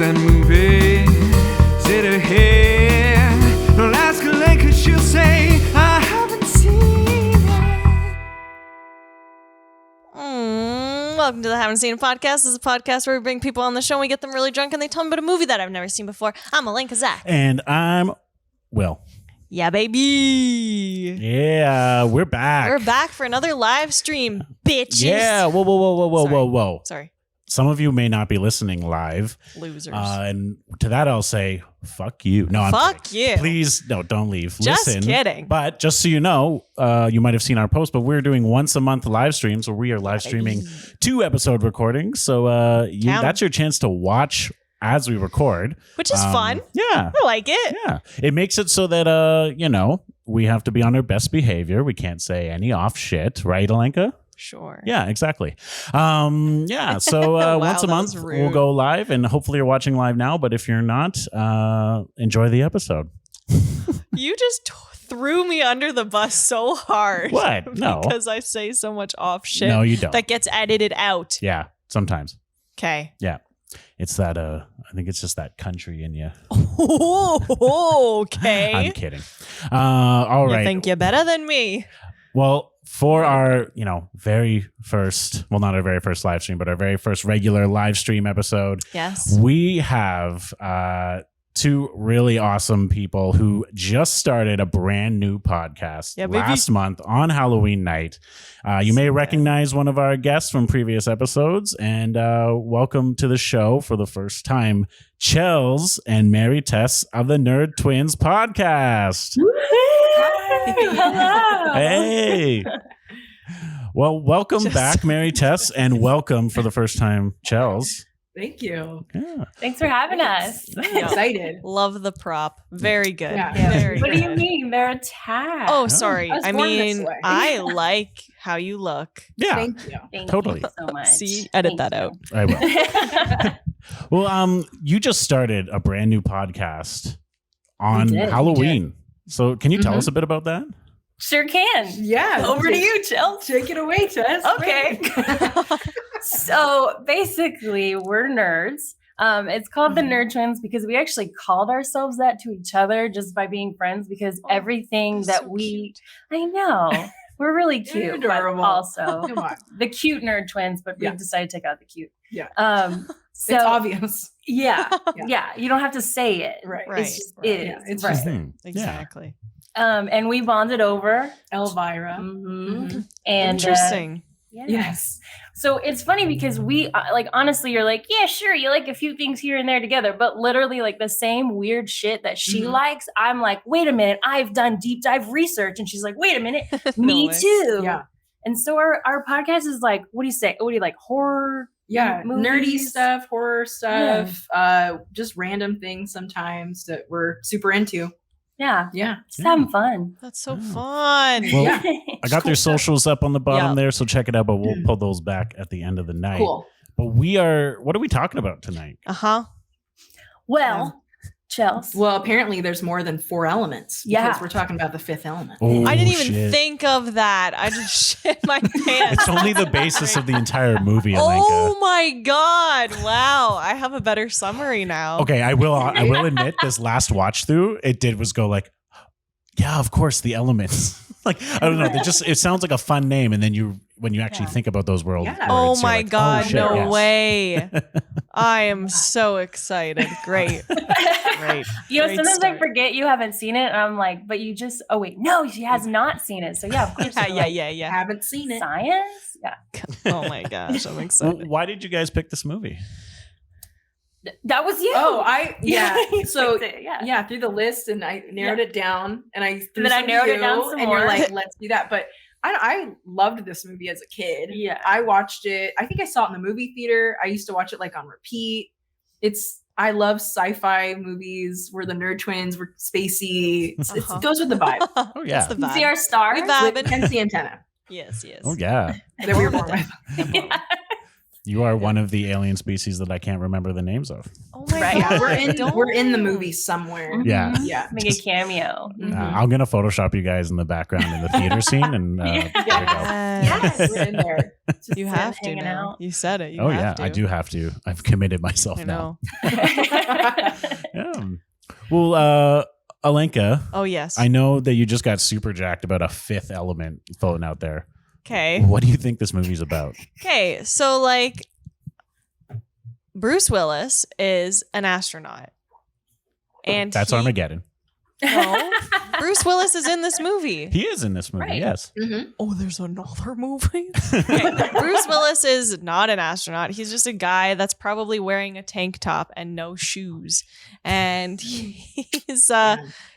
and movies in her hair. Don't ask her late, 'cause she'll say, I haven't seen it. Welcome to the Haven't Seen It podcast. This is a podcast where we bring people on the show and we get them really drunk and they tell me about a movie that I've never seen before. I'm Alenka Zach. And I'm Will. Yeah, baby. Yeah, we're back. We're back for another live stream, bitches. Yeah, whoa. Sorry. Some of you may not be listening live. Losers. And to that I'll say, fuck you. No, I'm Fuck kidding. you. Please, no, don't leave. Just Listen. kidding. But just so you know, you might have seen our post, but we're doing once a month live streams where we are live streaming 2 episode recordings. So that's your chance to watch as we record. Which is fun. Yeah. I like it. Yeah. It makes it so that, we have to be on our best behavior. We can't say any off shit. Right, Alenka? Sure. Yeah, exactly. So Wow, once a that month was we'll rude. go live, and hopefully you're watching live now. But if you're not, enjoy the episode. You just threw me under the bus so hard. What? No. Because I say so much off shit. No, you don't. That gets edited out. Yeah, sometimes. Okay. Yeah, it's that. I think it's just that country in you. Okay. I'm kidding. All You right. think you're better than me? Well, for our, very first, well, not our very first live stream, but our very first regular live stream episode, Yes. we have 2 really awesome people who just started a brand new podcast last month on Halloween night. You may recognize one of our guests from previous episodes, and welcome to the show for the first time, Chels and Mary Tess of the Nerd Twins podcast. Hello. Hey. Well, welcome back, Mary Tess, and welcome for the first time, Chels. Thank you. Yeah. Thanks for having us. Excited. Love the prop. Very good. Yeah. Very What good. do you mean? They're attacked. Oh, sorry. I was I born this mean, way. I like how you look. Yeah. Thank you. Thank Totally. you so much. See, edit Thank that out. I will. you. Well, you just started a brand new podcast on We did. Halloween. So can you tell Mhm. us a bit about that? Sure can. Yeah. Over to you, Chels. Take it away, Tess. Okay. So basically, we're nerds. It's called the Nerd Twins because we actually called ourselves that to each other just by being friends because everything They're that so we, cute. I know, we're really You're cute, but adorable. also Come on. the cute nerd twins, but we Yeah. decided to take out the cute. Yeah. So It's obvious. Yeah, Yeah. yeah. You don't have to say it. Right. Right. It's just right. is. Yeah, it's right. just there. Mhm. Yeah. Exactly. And we bonded over. Elvira. Mhm. And Interesting. yeah. Yes. So it's funny because we honestly, you're like, yeah, sure, you like a few things here and there together, but literally like the same weird shit that she Mhm. likes. I'm like, wait a minute, I've done deep dive research, and she's like, wait a minute, No me way. too. Yeah. And so our podcast is like, what do you say? What do you like? Horror. Yeah. Nerdy Movies. stuff, horror stuff, just random things sometimes that we're super into. Yeah, Yeah. just having fun. That's so Oh. fun. Well, Yeah. I got their socials up on the bottom Yeah. there, so check it out, but we'll pull those back at the end of the night. Cool. But what are we talking about tonight? Uh-huh. Well, Chels. Well, apparently there's more than 4 elements. Yeah. Because we're talking about the 5th element. Oh, I didn't even shit. think of that. I just shit my pants. It's only the basis of the entire movie, Oh Alenka. my God. Wow. I have a better summary now. Okay, I will admit this last watch through, it was go like, yeah, of course, the elements. Like, I don't know, it sounds like a fun name, and then when you actually Yeah. think about those words, Yeah. Oh you're my like, God. shit, No yes. way. I am so excited. Great. Great. You know, Great sometimes start. I forget you haven't seen it, and I'm like, but you just, oh wait, no, she has not seen it. So yeah, of course. Yeah, yeah. Haven't seen it. Science? Yeah. Oh my gosh. I'm Well, excited. why did you guys pick this movie? That was you. Oh, yeah. You So picked it, yeah. yeah, through the list, and I narrowed it down, and I threw then I some narrowed it you, down some and more. you're like, let's do that. But I loved this movie as a kid. Yeah. I watched it. I think I saw it in the movie theater. I used to watch it like on repeat. I love sci-fi movies where the nerd twins were spacey. Uh-huh. It goes with the vibe. Oh, yeah. It's the You vibe. see our stars? We vibe. Hence the antenna Yes, yes. Oh, yeah. that we were born with. Yeah. You are one of the alien species that I can't remember the names of. Oh my Right. god. We're in the movie somewhere. Yeah. Yeah. Make a cameo. I'm gonna Photoshop you guys in the background in the theater scene, and there we go. Yes, we're in there. Just You have to hanging now. out. You said it. You Oh have yeah, to. I do have to. I've committed myself I now. know. Yeah. Well, Alenka, Oh yes. I know that you just got super jacked about a Fifth Element floating out there. Okay. What do you think this movie's about? Okay. So like, Bruce Willis is an astronaut, and That's Armageddon. No, Bruce Willis is in this movie. He is in this movie, Right. yes. Oh, there's another movie. Okay. Bruce Willis is not an astronaut. He's just a guy that's probably wearing a tank top and no shoes, and he's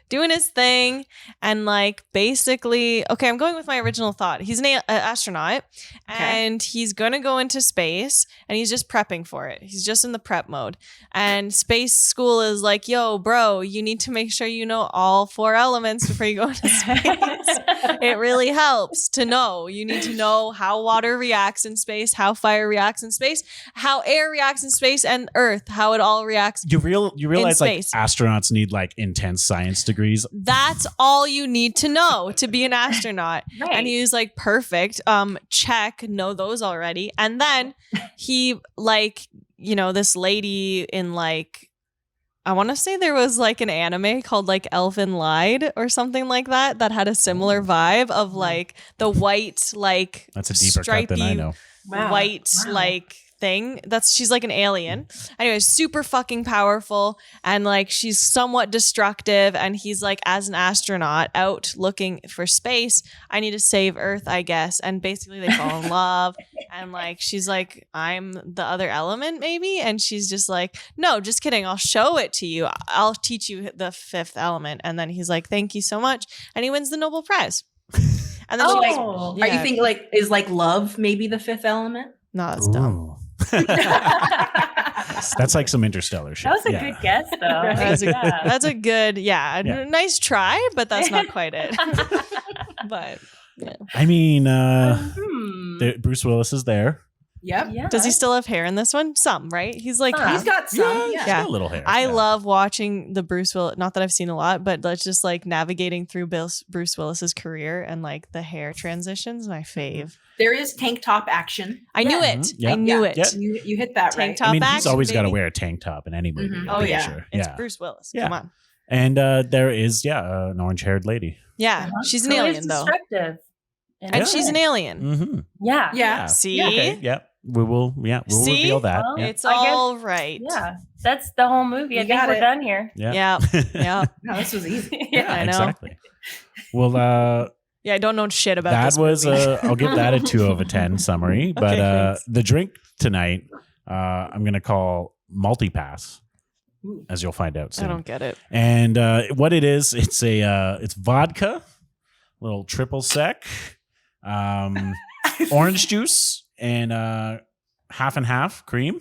doing his thing. And like basically, okay, I'm going with my original thought. He's an astronaut, and he's gonna go into space, and he's just prepping for it. He's just in the prep mode. And space school is like, yo, bro, you need to make sure you know all 4 elements before you go into space. It really helps to know. You need to know how water reacts in space, how fire reacts in space, how air reacts in space, and Earth, how it all reacts. You realize like space. astronauts need like intense science degrees. That's all you need to know to be an astronaut. Right. And he was like, perfect. Check, know those already. And then he like, this lady in like, I want to say there was like an anime called like Elfen Lied or something like that had a similar vibe of like the white, like That's a deeper cut than I stripy know. Wow. white Wow. like thing. She's like an alien. Anyway, super fucking powerful, and like she's somewhat destructive, and he's like, as an astronaut out looking for space, I need to save Earth, I guess. And basically they fall in love, and like she's like, I'm the other element maybe, and she's just like, no, just kidding, I'll show it to you, I'll teach you the 5th element. And then he's like, thank you so much, and he wins the Nobel Prize. And then Oh. she's Are Are you thinking like is like love maybe the 5th element? no, that's dumb. Ooh. That's like some interstellar shit. That was a Yeah. good guess, though. That's a good, Yeah. nice try, but that's not quite it. But I mean, Hmm. Bruce Willis is there. Yep. Yeah. does he still have hair in this one? Some, right? He's like, Some. He's got some. He's Yeah. got a little hair. I Yeah. love watching the Bruce Willis. Not that I've seen a lot, but that's just like navigating through Bruce Willis's career, and like the hair transitions. My fave. There is tank top action. I knew Yeah. it. Mhm. Yeah. I knew Yeah. it. Yeah. You hit that Tank right. top I mean, he's action, always got to baby. wear a tank top in any movie. Mhm. I'm Oh pretty yeah, sure. it's Yeah. Bruce Willis. Yeah. Come on. And there is, an orange-haired lady. Yeah, she's an So alien it's though, destructive. and she's an alien. Mm-hmm. Yeah. Yeah. See, Okay. Yeah. We'll See? reveal that. Well, Yeah. it's I guess- all right. Yeah. That's the whole movie. I You think got we're it. done here. Yeah. Yeah, yeah. No, this was easy. Yeah, I know. exactly. Well, Yeah, I don't know shit about that this was movie. I'll give that a 2 out of 10 summary. But Okay, thanks. the drink tonight, I'm gonna call multipass, as you'll find out I soon. don't get it. And what it is, it's vodka, little triple sec, orange juice, and half and half cream,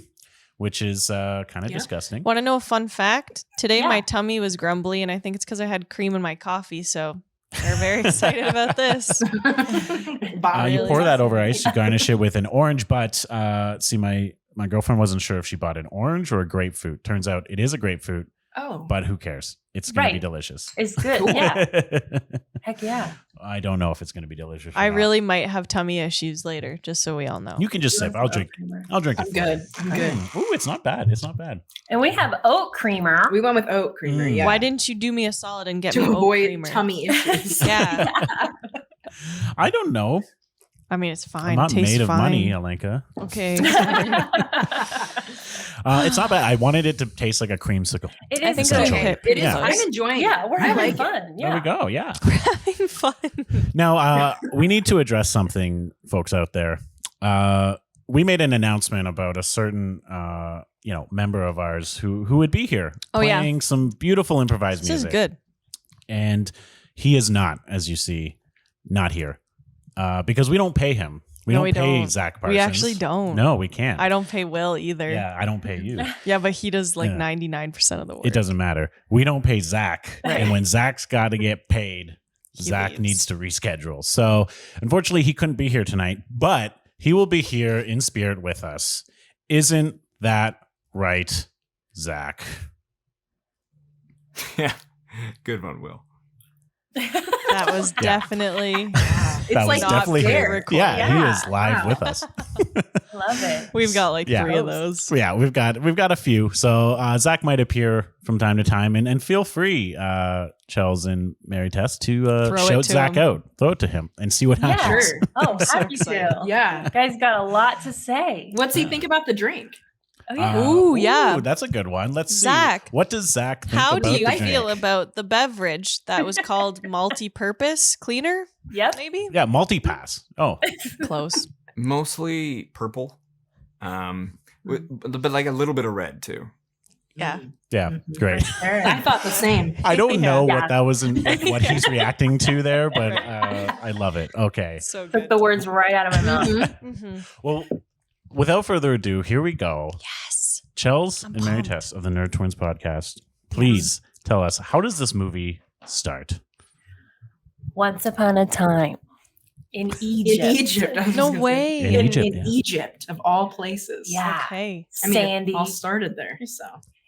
which is kind of Yeah. disgusting. Want to know a fun fact? Today Yeah. my tummy was grumbly, and I think it's because I had cream in my coffee. So they're very excited about this. You really pour that awesome. over ice. You garnish it with an orange. But see, my girlfriend wasn't sure if she bought an orange or a grapefruit. Turns out it is a grapefruit, Oh. but who cares? It's going to be Right. delicious. It's good. Yeah. Heck yeah. I don't know if it's going to be delicious. or I not. really might have tummy issues later, just so we all know. You can just sip. I'll drink. I'll drink it. I'm for you. good. I'm good. Ooh, it's not bad. It's not bad. And we have oat creamer. We went with oat creamer. Mm. Yeah. Why didn't you do me a solid and get me to oat avoid creamer? tummy issues? Yeah, I don't know. I mean it's fine. I'm not Tastes made of fine. money, Alenka. Okay, It's not bad. I wanted it to taste like a creamsicle. It I is think good. so. Okay. It is. Yeah. I'm enjoying Yeah, it. we're I having like it. fun. Yeah. There we go. Yeah. having fun. Now, we need to address something, folks out there. We made an announcement about a certain, member of ours who would be here Oh, yeah. playing some beautiful improvised This is music. good. And he is not, as you see, not here because we don't pay him. We No, don't we pay don't. Zach Parsons. We actually don't. No, we can't. I don't pay Will either. Yeah, I don't pay you. Yeah, but he does like Yeah. 99% of the work. It doesn't matter. We don't pay Zach. Right. And when Zach's got to get paid, He Zach leaves. needs to reschedule. So unfortunately, he couldn't be here tonight, but he will be here in spirit with us. Isn't that right, Zach? Yeah. Good one, Will. That was definitely. It's That like was definitely there. him. Yeah, he Yeah. is live Wow. with us. Love it. We've got like Yeah. 3 of those. Yeah, we've got a few. So Zach might appear from time to time, and feel free, Chels and Mary Tess, to Throw it shout to Zach him. out, throw it to him, and see what Yeah. happens. Sure. Oh, So happy excited. to. Yeah. You guys got a lot to say. What's he think about the drink? Oh, yeah. Ooh, yeah. that's a good one. Let's see. Zach, What does Zach think How about do you the feel drink? about the beverage that was called multi-purpose cleaner? Yep. Maybe Yeah, multi-pass. Oh, close. Mostly purple. But like a little bit of red too. Yeah. yeah, great. Sure. I thought the same. I don't know Yeah. what that was in, like, what he's reacting to there, but I love it. Okay. So Took good. the words right out of my mouth. Mhm. hmm Well, without further ado, here we go. Yes. Chels I'm and Mary pumped. Tess of the Nerd Twins podcast, please tell us, how does this movie start? Once upon a time in In Egypt. Egypt. I was No gonna say. way. In In Egypt, in yeah. Egypt, of all places. Yeah. Okay. I mean, Sandy. it all started there. So,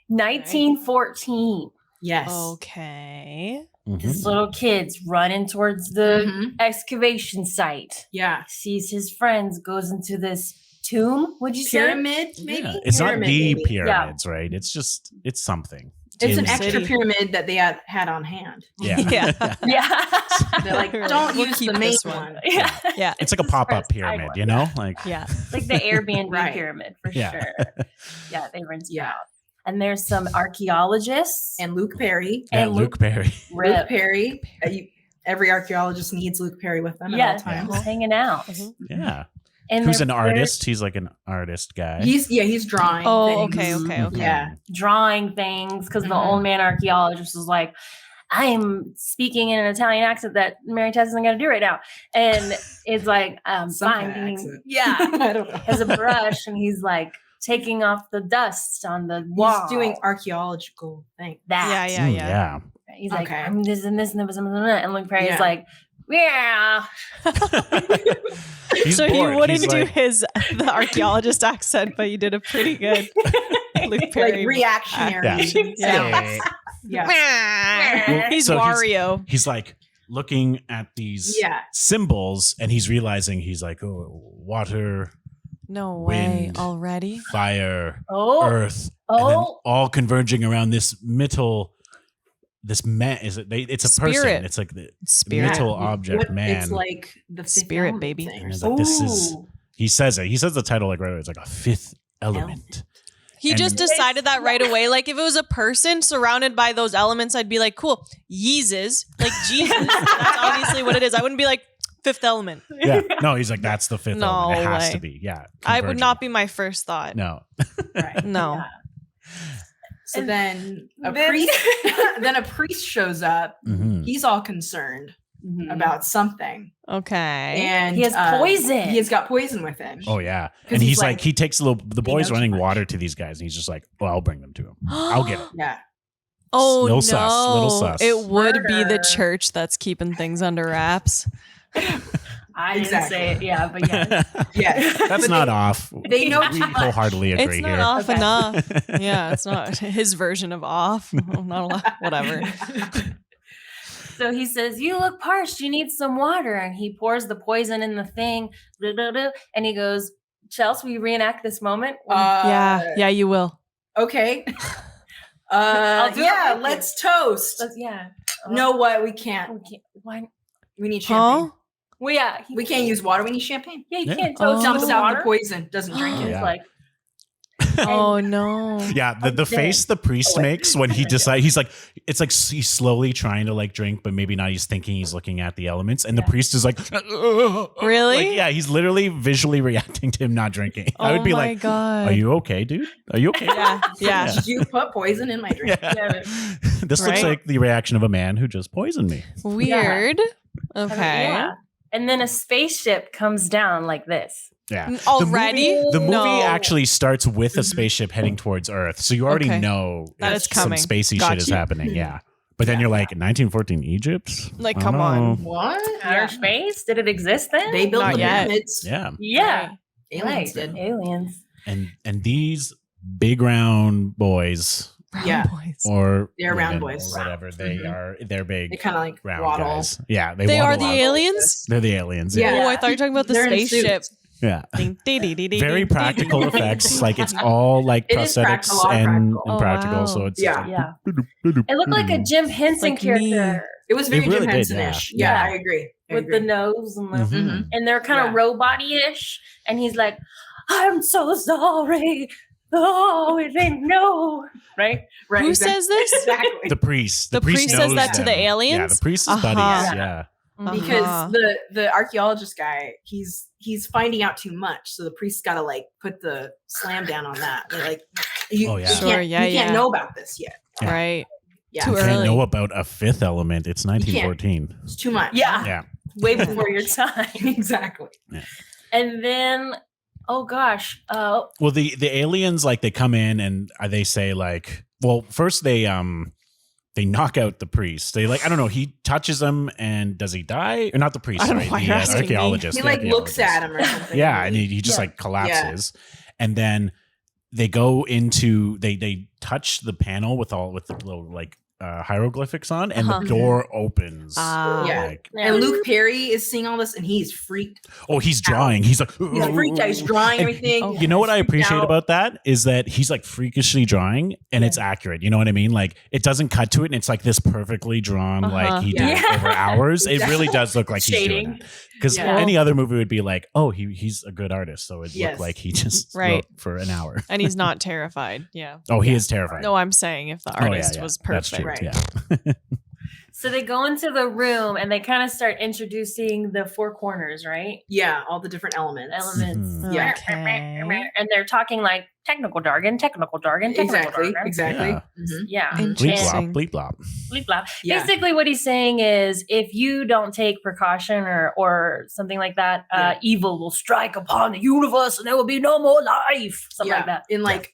1914. yes. Okay. Mhm. This little kid's running towards the Mhm. excavation site. Yeah. Sees his friends, goes into this tomb. What'd you say? Pyramid, maybe? Yeah. It's Pyramid, not the maybe. pyramids, right? It's just, it's something. It's in- an extra City. pyramid that they had on hand. Yeah. Yeah. Yeah. They're like, We'll don't use keep the main this one. one. yeah. Yeah. It's like a pop-up pyramid, you know? Like, Yeah. Like the Airbnb Right. pyramid for Yeah. sure. Yeah, they rent it Yeah. out. And there's some archaeologists And Luke Perry. yeah, and Luke Perry. Luke Rip. Perry. Every archaeologist needs Luke Perry with them at Yeah, all times. just hanging out. Mhm. Yeah. And Who's they're- an artist? He's like an artist guy. He's drawing. Oh, things. okay. Yeah. they're drawing things because the Mhm. old man archaeologist was like, I am speaking in an Italian accent that Mary Tess isn't going to do right now. And it's like, Some kind of finding, accent. yeah, I don't know. has a brush and he's like taking off the dust on the wall. He's doing archaeological things. that. Yeah. Yeah. He's like, Okay. I'm this and this and this and this. And Luke Perry's Yeah. like, yeah. He's So bored. you wouldn't He's do like- the archaeologist accent, but you did a pretty good Luke Perry. Like reactionary. Yeah. Yeah. He's So Wario. he's like looking at these Yeah. symbols and he's realizing he's like, oh, water, No way Wind. already. fire, Oh, earth, and then oh, all converging around this metal. It's a person. Spirit. It's like the Spirit. metal object man. It's like the fifth Spirit, element baby. thing or And it's something. like, this is, Ooh. he says it. He says the title like right away. It's like a fifth element. He And- just decided that right away. Like if it was a person surrounded by those elements, I'd be like, cool, Yeezus, like Jesus. That's obviously what it is. I wouldn't be like fifth element. Yeah. No, he's like, that's the fifth No element. It has way. to be. Yeah. I would converging. not be my first thought. No. Right. No. Yeah. So And then a then- priest shows up. Mhm. He's all concerned Mhm. about something, Okay. and He has poison. He has got poison with him. Oh yeah. 'Cause And he's he's like, like, he takes the boys knows too running much. water to these guys, and he's just like, "Well, I'll bring them to him. I'll get it." Yeah. Oh Little no. sus, little sus. It would be the Murder. church that's keeping things under wraps. I didn't Exactly. say it. Yeah, but yeah. Yeah. That's not off. They know we too much. wholeheartedly It's agree not here. off Okay. enough. Yeah, it's not his version of off. Not a lot. Whatever. So he says, "You look parched. You need some water." And he pours the poison in the thing. Blah, blah, blah, and he goes, "Chels, will you reenact this moment?" Yeah, you will. Okay. I'll do it Yeah. with you. Let's toast. Yeah. No, what? We can't. We can't. Why? We need champagne. Huh? Well, yeah. We can't use water. We need champagne. Yeah, you Yeah. can't toast Oh. with Jumps out water. the poison. Doesn't drink He's it. Yeah. like, Oh no. Yeah, the Okay. face the priest Oh, wait. makes when he decides, he's like, it's like he's slowly trying to like drink, but maybe not. He's thinking he's looking at the elements, and the Yeah. priest is like, Really? Like, yeah, he's literally visually reacting to him not drinking. I would be Oh my like, God. "Are you okay, dude? Are you okay?" Yeah. Yeah. Did you put poison in my drink? Yeah. This looks Right? like the reaction of a man who just poisoned me. Weird. I mean, Okay. yeah. And then a spaceship comes down like this. Yeah. Already? The movie No. actually starts with a spaceship heading towards Earth, so you already Okay. know That it's it's coming. some spacey Got shit is you. happening. Yeah, but then you're like 1914 Egypt. Like, I don't come on. know. What? Outer space? Did it exist then? They built Not the yet. pyramids. Yeah, Yeah. Aliens Right. did. Aliens. And these big round boys Yeah. Boys. or They're round women boys. or whatever they're big. They kind of like round waddle. guys. Yeah, They are waddle the out. aliens? They're the aliens. Yeah. Yeah. Oh, I thought you were talking about the They're in spaceship. suits. Yeah. Ding, dee, dee, dee, dee, Very ding, dee, practical dee, dee, effects. dee. Like it's all like It is prosthetics a lot and practical. Oh, practical. wow. So it's Yeah. like, Yeah. It looked like a Jim Henson Like me. character It was very It really Jim did, Henson-ish. yeah. Yeah, Yeah. I agree. I with agree. the nose and the, Mhm. and they're kind of robot-ish, and he's like, "I'm so sorry. Oh, it ain't no." Right? Right, Who exactly. says this? Exactly. The priest. The priest says knows that to the them. aliens? Yeah, the priest is Uh-huh. buddies. Yeah. Yeah. Because Uh-huh. the archaeologist guy, he's finding out too much, so the priest's got to like put the slam down on that. They're like, you, Oh, yeah. you Sure, can't, yeah, you can't yeah. know about this yet. Yeah. Right. Yeah, Too You can't early. know about a fifth element. It's 1914. it's too much. Yeah. Yeah. Way before your time. exactly. And then, oh gosh, Well, the aliens, like, they come in and they say, like, well, first they knock out the priest. They, like, I don't know, he touches them and does he die? Or not the priest, I don't know sorry, why the you're asking me. archaeologist. He the like looks at archaeologist. him or something. Yeah, and he just Yeah. like collapses. And then they go into they touch the panel with the little like hieroglyphics on, and Uh-huh. the door opens. Ah. Yeah. Like, And Luke Perry is seeing all this, and he's freaked. oh, he's drawing. He's like, He's freaked out. He's drawing And everything. Oh, you know what I Freaked appreciate out. about that is that he's like freakishly drawing, and it's accurate. You know what I mean? Like it doesn't cut to it, and it's like this perfectly drawn, like he did Yeah. it over hours. It really does look like he's Shading. doing it. Because Yeah. any other movie would be like, oh, he's a good artist, so it Yes. looked like he just Right. wrote for an hour. And he's not terrified. Yeah. Oh, he is terrifying. No, I'm saying if the Oh, yeah, artist yeah. was That's perfect. true. Right. Yeah. so they go into the room and they kind of start introducing the four corners, right? Yeah, all the different elements. Elements. Mhm. Yeah. Okay. And they're talking like technical jargon, technical jargon. Exactly. jargon. Exactly. Yeah. Mhm. Yeah. Bleep Interesting. blop, bleep blop. Bleep blop. Yeah. Basically, what he's saying is, if you don't take precaution or something like that, Yeah. evil will strike upon the universe, and there will be no more life. Something like that. In like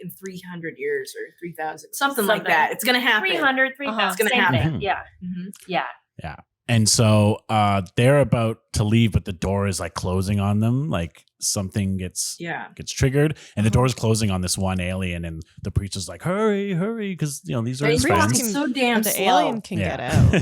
in 300 years or 3,000, something like Something. that. It's gonna happen. 300, 3,000. It's gonna same happen. thing. Yeah. Mhm. Yeah. And so they're about to leave, but the door is like closing on them. Like something gets Yeah. triggered, and the door is closing on this one alien, and the priest is like, "Hurry, hurry!" Because these are And his he's walking friends. so damn The slow. alien can get out.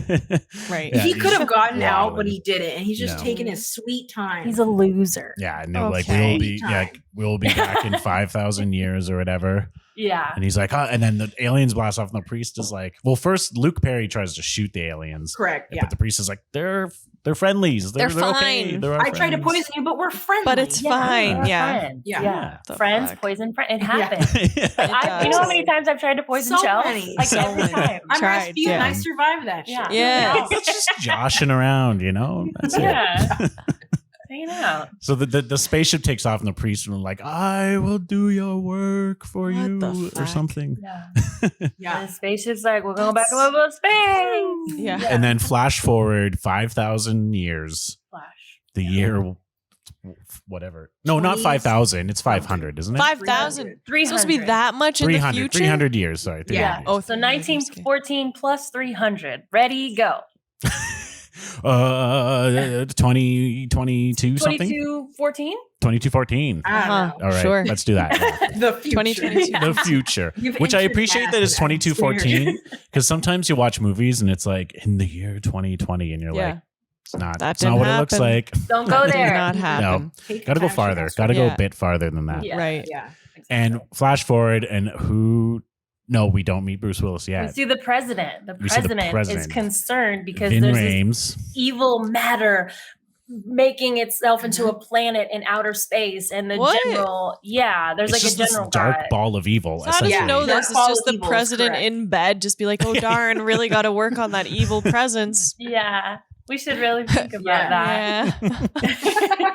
Right. Yeah, he could have gotten waddling. out, but he didn't, and he's just No. taking his sweet time. He's a loser. Yeah, and they're like, Okay. we'll be back in 5,000 years or whatever. Yeah. And he's like, and then the aliens blast off, and the priest is like, well, first Luke Perry tries to shoot the aliens, correct. Yeah. but the priest is like, they're friendlies. They're okay. fine. They're our I tried to friends." poison you, but we're friends. But it's fine. we're Yeah. friends. Yeah. Yeah. The Friends, fuck? poison, friend. It Yeah. happens. It You know how does. many times I've tried to poison So Chels? many. Like So every many. time. I'm Tried, Rasputin. yeah. I survived that shit. Yeah. Yeah. It's just joshing around, That's it. Yeah. Hanging out. So the spaceship takes off, and the priest is like, "I will do your work for What you," the or fuck? something. Yeah. Yeah. And the spaceship's like, we're going back over space. Yeah. And then flash forward 5,000 years, Flash. the year, whatever. No, not 5,000. It's 500, isn't it? 5,000. 300. Supposed to be that much in the 300. future? 300 years. Sorry. 300 Yeah. years. Oh, So 1914 plus 300. Ready, go. 2022 something. 2214? 2214. I don't Uh-huh. know. All right, Sure. let's do that. Yeah. The future. 2022. The future, You've which I entered appreciate math that it's and I'm 2214, because sometimes you watch movies and it's like in the year 2020, and you're Yeah. like, it's not. That It's not didn't what it looks happen. like. Don't go Did there. not happen. Take Got to your go time, farther. Chicago. Got to go Yeah. a bit farther than that. Yeah. Right. Yeah. And flash forward, and who? No, we don't meet Bruce Willis We yet. see the president. The We see the president is president. concerned because Vin there's this Rames. evil matter making itself into a planet in outer space, and the What? general, there's It's like just a this general dark guy. ball of evil. So how do you essentially. know Dark this? It's ball just of the evil is president correct. in bed, just be like, oh, darn, really got to work on that evil presence. Yeah, we should really think about Yeah. that.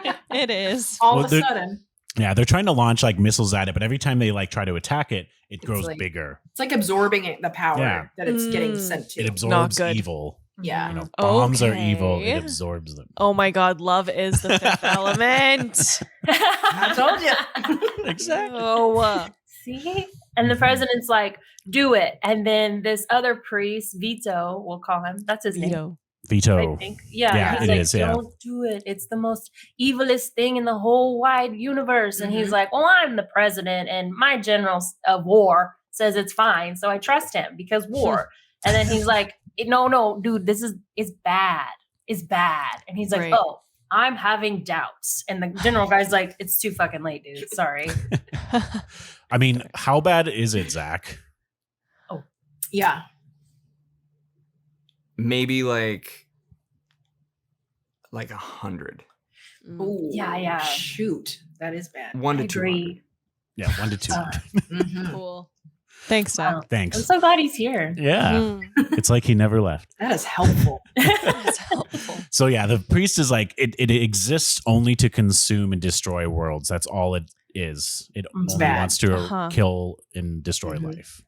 Yeah. It is. All Well, of a they're- sudden, Yeah, they're trying to launch like missiles at it, but every time they like try to attack it, it grows like- bigger. it's like absorbing it, the power Yeah. that it's getting Mm. sent to. It absorbs good. evil. Yeah. You know, bombs are evil. Okay. It absorbs them. Oh my God, love is the fifth element. I told you. Exactly. Oh, See? And the president's like, do it. And then this other priest, Vito, we'll call him, that's his name. Vito. Veto. I think. Yeah, Yeah, he's it like, is, yeah. don't do it. It's the most evilest thing in the whole wide universe. And he's Mhm. like, well, I'm the president, and my general of war says it's fine, so I trust him because war. And then he's like, no, dude, this is bad. It's bad. And he's like, Right. oh, I'm having doubts. And the general guy's like, it's too fucking late, dude. Sorry. I mean, how bad is it, Zach? Yeah. Maybe like 100. Ooh, Yeah. Shoot, that is bad. 1 I to 200. agree. Yeah, 1 to 2. Mhm. Cool. Thanks, Zach. Wow. I'm Thanks. so glad he's here. Yeah, Mm. it's like he never left. That is helpful. That's helpful. So yeah, the priest is like it exists only to consume and destroy worlds. That's all it is. It It's only bad. wants to Uh-huh. kill and destroy Mhm. life.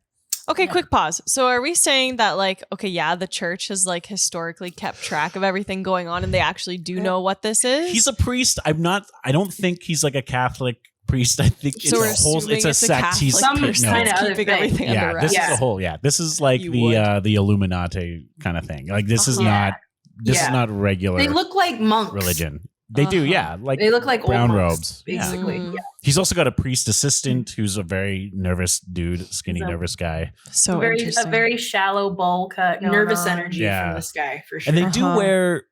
Okay, Yeah. quick pause. So are we saying that the church has historically kept track of everything going on and they actually do know what this is? He's a priest. I don't think he's like a Catholic priest. I think it's So we're a whole. assuming It's a sect. Catholic He's Some person kind that's of other keeping thing. everything yeah. under This wraps. is a whole. Yeah, this is like You the Illuminati kind of thing. Like this is Uh-huh. not. This is Yeah. not regular They look like monks. religion. They do. Uh-huh. Yeah, like They look like brown old monks, robes. Yeah. basically. Mm. Yeah. He's also got a priest assistant who's a very nervous dude, skinny, He's a- nervous guy. So a interesting. very shallow bowl cut. going Nervous on. energy Yeah. from this guy for sure. And they do Uh-huh. wear.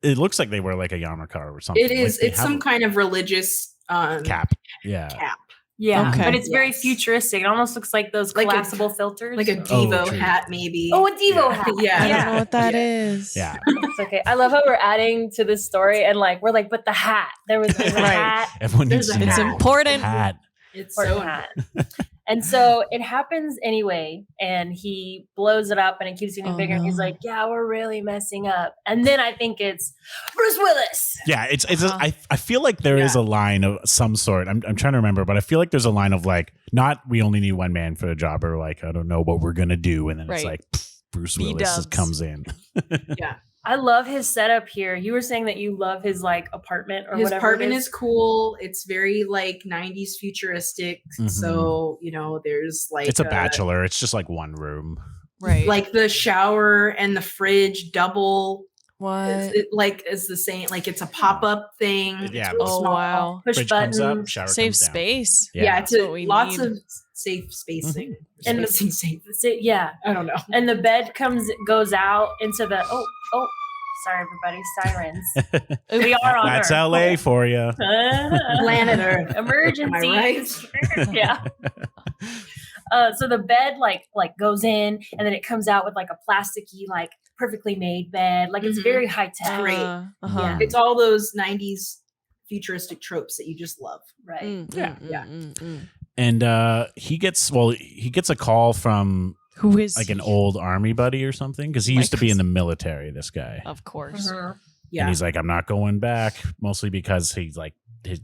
It looks like they wear like a yarmulke or something. It is. Like they It's have some a kind of religious cap. Yeah. cap, Yeah, Okay. but it's very Yes. futuristic. It almost looks like those Like a- collapsible filters. like a Oh, Devo true. hat, maybe. a Devo hat. Yeah. I don't know what that Yeah. is. Yeah. It's okay. I love how we're adding to this story and we're like, but the hat. There's a Right. hat. Everyone There's needs a to It's know hat. important. Hat. It's Or so hat. And so it happens anyway, and he blows it up and it keeps getting Oh, bigger. And he's no. like, yeah, we're really messing up. And then I think it's Bruce Willis. Yeah, it's Uh-huh. I feel like there is a line of some sort. I'm trying to remember, but I feel like there's a line of like, not we only need one man for the job, or like I don't know what we're gonna do, and then it's Right. like Bruce B-dubs. Willis comes in. I love his setup here. You were saying that you love his apartment or His whatever. apartment it is cool. It's very 90s futuristic. Mhm. So, there's It's a bachelor. It's just like one room. Right. like the shower and the fridge double. what? It's the same, it's a pop-up thing. Yeah. It's real Oh, small. wow. push Fridge buttons. comes up, shower Save comes down. space. Yeah, it's That's what we lots need. of safe spacing. And the- Spacing safe. Yeah. I don't know. And the bed goes out into the sorry everybody, sirens. We are on That's Earth. LA for you. Planet Earth. Emergencies. Yeah. So the bed goes in and then it comes out with a plasticky perfectly made bed. It's Mhm. very high tech. Great. Uh-huh. Yeah. It's all those 90s futuristic tropes that you just love. Right. Yeah. And he gets a call from Who is like an he? old army buddy or something, because he Like used to be in the military, this guy. Of course. Mhm. Yeah. And he's like, I'm not going back, mostly because he's like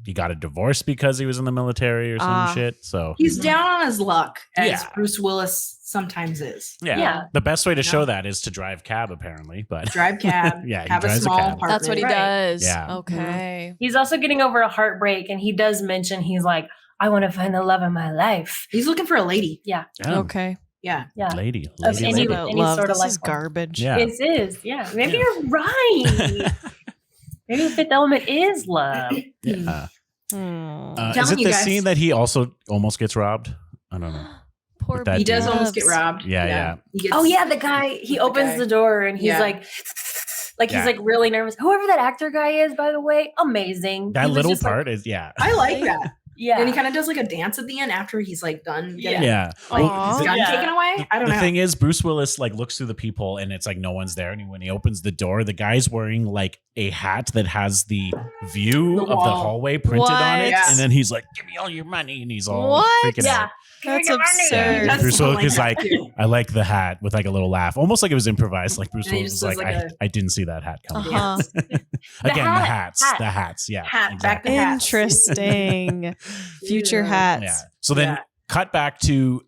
he got a divorce because he was in the military or some Ah. shit. So He's down on his luck, as Yeah. Bruce Willis sometimes is. yeah. Yeah. The best way to show that is to drive cab, apparently. But Drive cab, Yeah, he have a drives a small cab. apartment. That's what he Right. does. Yeah. Okay. He's also getting over a heartbreak, and he does mention he's like, I want to find the love of my life. He's looking for a lady. yeah, Okay. Yeah. Yeah. lady, Of lady, any- lady. About any love. sort of This is life form. garbage. Yeah. It is. Yeah. Maybe Yeah. you're right. Maybe the fifth element is love. Yeah. Hmm. Is telling it you the guys. scene that he also almost gets robbed? I don't know. Poor With that He does dude. almost get Babs. robbed. Yeah. He gets, Oh yeah, the guy. He The opens guy. the door and he's Yeah. he's Yeah. really nervous. Whoever that actor guy is, by the way, amazing. That He was little just, part is yeah. I like that. Yeah. And he kind of does a dance at the end after he's done getting Yeah. like, Aw. his gun Yeah. taken away. I don't The know. thing is, Bruce Willis looks through the peephole and it's no one's there. And when he opens the door, the guy's wearing a hat that has the view The of the wall. hallway printed on it. What? And then he's like, "Give me all your money," and he's all What? freaking yeah. out. That's Yeah. absurd. That's Bruce Willis like is that like, too. "I like the hat," with a little laugh, almost like it was improvised. Like Bruce And he Willis just was does like, a- "I didn't see that hat coming." Uh-huh. Again, hat, the hats, hat. the hats, yeah, Hat, back exactly. to hats. Interesting. Future Yeah. hats. Yeah. So then Yeah. cut back to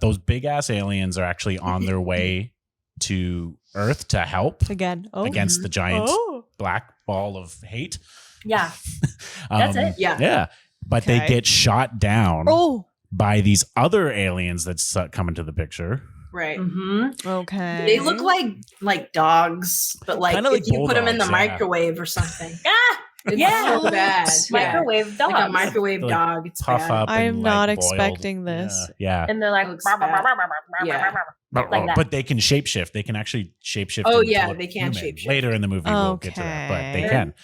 those big ass aliens are actually on their way to Earth to help Again. Oh. against the giant Oh. black ball of hate. Yeah. That's it. Yeah. Yeah. But they Okay. get shot down Oh. by these other aliens that's come into the picture. Right. Okay. They look like dogs, but like Kinda like if you put them in the bulldogs, yeah. microwave or something. It's Yeah. so bad. Microwave dogs. Like a microwave Like, dog. It's puff bad. up. I am and, not like, boiled. expecting this. Yeah. And they're like, Looks bad. Yeah. like that. But they can shapeshift. They can actually shapeshift. Oh, into yeah, look they can human. shapeshift. Later in the movie, we'll get to that, but they Okay. can.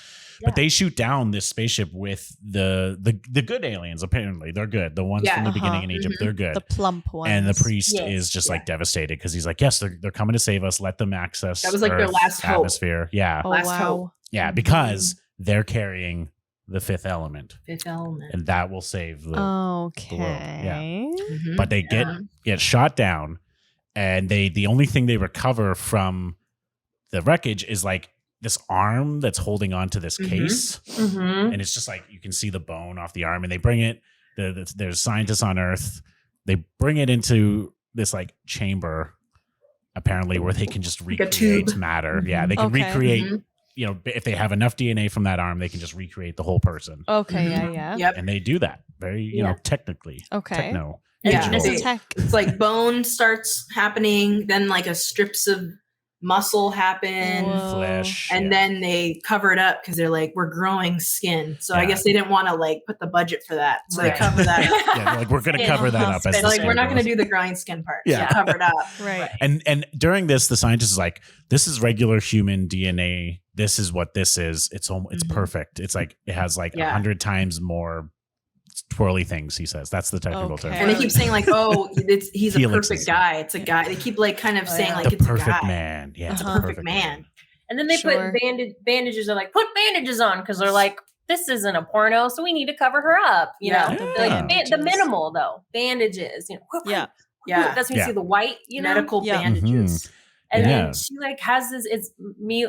Yeah. But they shoot down this spaceship with the good aliens. Apparently, they're good. The ones from the beginning in Egypt, they're good. The plump ones. And the priest Yes. is just like devastated because he's like, yes, they're coming to save us. Let them access. That was, like, their Earth's last hope. atmosphere. Yeah, Oh, Last wow. hope. yeah, because they're carrying the fifth element, Fifth element. and that will save the. Okay. Mhm. But they get shot down, and the only thing they recover from the wreckage is like this arm that's holding on to this case, and it's just like you can see the bone off the arm, and they bring it. There's scientists on Earth. They bring it into this like chamber, apparently, where they can just a recreate tube. matter. Yeah, they can Okay. recreate. Mhm. You know, if they have enough DNA from that arm, they can just recreate the whole person, Okay. Mhm. Yeah. Yep. and they do that very, you know, technically, Okay. techno. Yeah. This digital. is tech. It's like bone starts happening, then like a strips of muscle happen. Whoa. Flesh, And yeah. then they cover it up because they're like, we're growing skin. So I Yeah. guess they didn't want to like put the budget for that. So Right. they cover that up. Yeah, they're like, we're going to Skin. cover that up as They're the like, skin we're not going to grows. do the growing skin part. Yeah. So cover it up. Right. And during this, the scientist is like, this is regular human DNA. This is what this is. It's Mhm. perfect. It's like it has like Yeah. 100 times more twirly things. He says that's the technical term. Okay. And they keep saying like, oh, he's a Helixes. perfect guy. It's a guy. They keep like kind of saying yeah. like The it's a perfect guy. man. Yeah, it's a Uh-huh. perfect man. And then they Sure. put bandages. They're like, put bandages on because they're like, this isn't a porno, so we need to cover her up. You Yeah. know, Yeah. They're like Bandages. the minimal though, bandages. You know, Yeah. Yeah. that's when you Yeah. see the white. You know, Medical Yeah. bandages. and Yeah. then she like has this. It's me.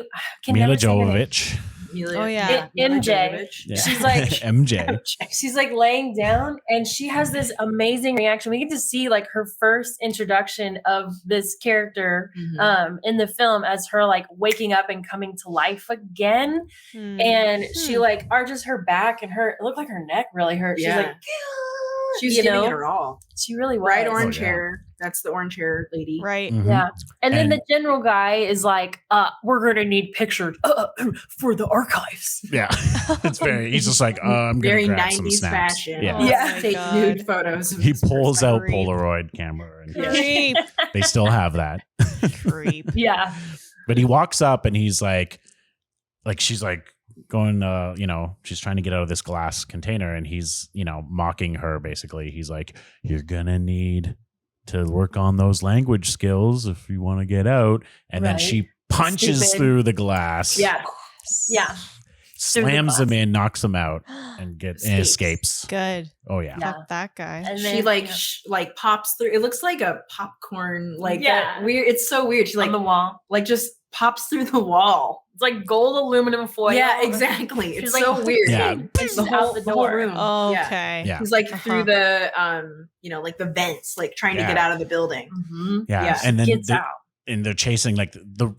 Mila Jovovich. Oh, yeah. Mila MJ. Jovovich. Yeah. She's like- MJ. She's like laying down and she has this amazing reaction. We get to see like her first introduction of this character Mhm. in the film as her like waking up and coming to life again. Hmm. And she like arches her back and it looked like her neck really hurt. She's Yeah. like, She's you giving know? it her all. she really was. Bright orange Oh, yeah. hair. That's the orange hair lady. Right. Mhm. Yeah. And then And- the general guy is like, we're going to need pictures for the archives. Yeah. It's very, he's just like, I'm going to Very grab some 90s snaps. fashion. Yeah. Oh Yeah. my Take God. nude photos. Of He his pulls first out Creep. Polaroid camera and Creep. they still have that. Creep. Yeah. But he walks up and he's like she's like going, you know, she's trying to get out of this glass container and he's, you know, mocking her basically. He's like, you're gonna need to work on those language skills if you want to get out. And then Right. she punches Stupid. through the glass, Yeah. Yeah. slams him in, knocks him out, and Escapes. escapes. Good. Oh yeah. Yeah. Fuck that guy. And She then, like yeah. like pops through. It looks like a popcorn, like Yeah. that weird. It's so weird. She on like the wall. like just pops through the wall. It's like gold aluminum foil. Yeah, exactly. She's It's like, so weird. Yeah. She's The whole, out the the whole door. room. Yeah. Okay. Yeah. He's like Uh-huh. through the you know, like the vents, like trying to get Yeah. out of the building. Mm-hmm. Yeah. Yeah. And then Gets out. and they're chasing like the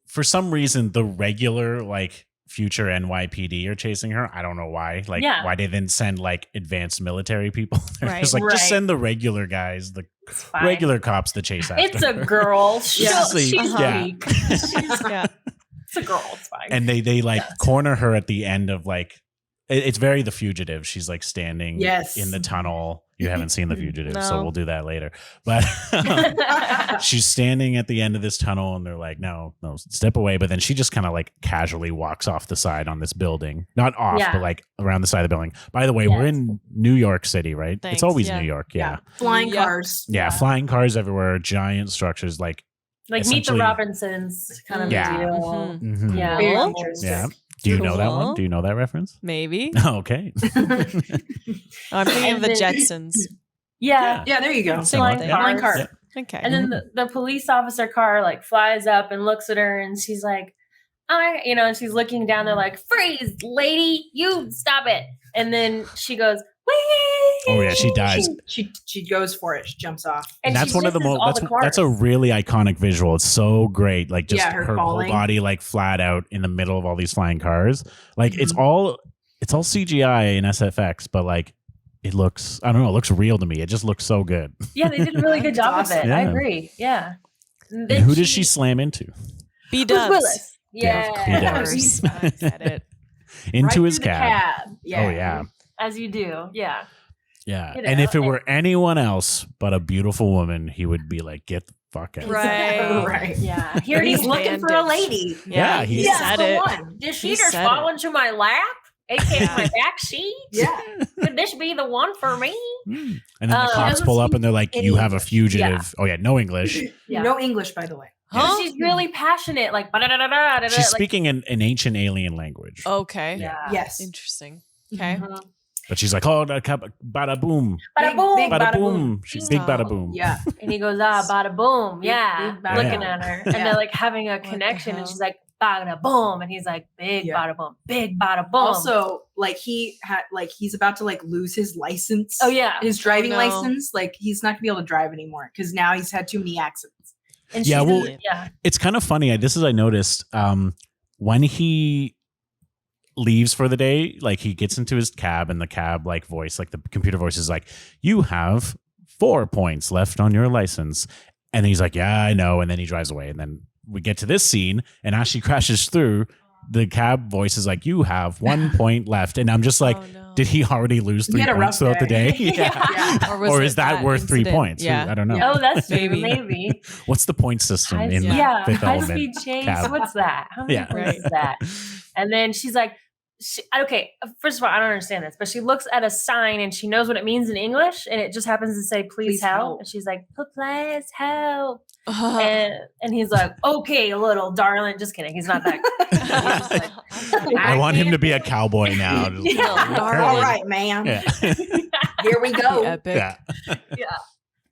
for some reason the regular like future NYPD are chasing her. I don't know why. Like Yeah. why they didn't send like advanced military people. They're Right. just like just Right. send the regular guys, the It's fine. regular cops to chase after. It's a her. girl. Yeah. She's Yeah. weak. Yeah. It's a girl. It's fine. And they like Yes. corner her at the end of like it's very The Fugitive. She's like standing Yes. in the tunnel. You haven't seen The Fugitive, so No. we'll do that later. But she's standing at the end of this tunnel and they're like, no, step away. But then she just kind of like casually walks off the side on this building. Not off, Yeah. but like around the side of the building. By the way, we're Yes. in New York City, right? Thanks, It's always yeah. New York. Yeah. Flying Yeah. cars. Yeah. Flying cars everywhere, giant structures. Like, like Meet the essentially- Robinsons kind of Yeah. deal. Mhm. mhm. Yeah. Very Well, interesting. Yeah. Do you know that one? Cool. Do you know that reference? Maybe. Okay. Oh, I'm thinking of the And then- Jetsons. Yeah. Yeah, there you go. Same Flying thing. Flying cars. car. Yeah. Okay. And then the police officer car like flies up and looks at her and she's like, and she's looking down there like, freeze, lady, you stop it. And then she goes, wait. Oh, yeah, she dies. She goes for it. She jumps off. And that's she one of the misses most all that's a cars. really iconic visual. It's so great. Like just Yeah, her her whole falling. body like flat out in the middle of all these flying cars. Like it's Mhm. all CGI and SFX, but like it looks, I don't know, it looks real to me. It just looks so good. Yeah, they did a really good job of it. Yeah. I agree. Yeah. And who does she slam into? B Bruce Dubs. Willis. Yeah, Yeah. of course. I said it. Into Right his through the cab. Yeah. Oh, yeah. As you do. Yeah. Yeah. You know, And if it and- were anyone else but a beautiful woman, he would be like, get the fuck out. Right. Right. Yeah. Here he's He's looking for a bandaged. lady. Yeah, he Yes, said the it. one. Did she He just said fall it. into my lap? AKA my back seat? Yeah. Could this be the one for me? And then the cops doesn't pull up speak and they're like, any you have a English. fugitive. Yeah. Oh, yeah, no English. Yeah. No English, by the way. Huh? She's really passionate, like ba-da-da-da-da-da-da, She's like, speaking an ancient alien language. Okay. Yeah. Yes. Interesting. Okay. Mhm. But she's like, oh, bada boom. Bada boom. big Bada bada boom. boom. She's big bada boom. Yeah. And he goes, bada boom. Yeah. big bada Looking boom. at her. And Yeah. they're like having a the connection. And hell? she's like, bada boom. And he's like, big Yeah. bada boom. Big bada boom. Also, like he's about to like lose his license. oh, yeah. His driving no. license. Like he's not gonna be able to drive anymore because now he's had too many accidents. And Yeah, she's well- yeah. It's kind of funny. I noticed when he leaves for the day, like he gets into his cab and the cab like voice, like the computer voice is like, you have 4 points left on your license. And he's like, yeah, I know. And then he drives away. And then we get to this scene. And as she crashes through, the cab voice is like, you have 1 point left. And I'm just like, Oh, no. did he already lose He 3 had a points rough throughout the day. day? Yeah. Or was is it that worth 3 incident? points? Yeah. I don't know. Yeah. Oh, that's true. Maybe. Maybe. What's the point system High- in yeah, Fifth high Element? speed chase. cab? What's that? How many Yeah. points is that? And then she's like, okay, first of all, I don't understand this, but she looks at a sign and she knows what it means in English, and it just happens to say, please Please help. help. And she's like, please help. Uh-huh. And he's like, okay, little darling. Just kidding. He's not that. He's just like, I want him to be a cowboy now. Yeah. All right, ma'am. Yeah. Here we go. The epic. Yeah.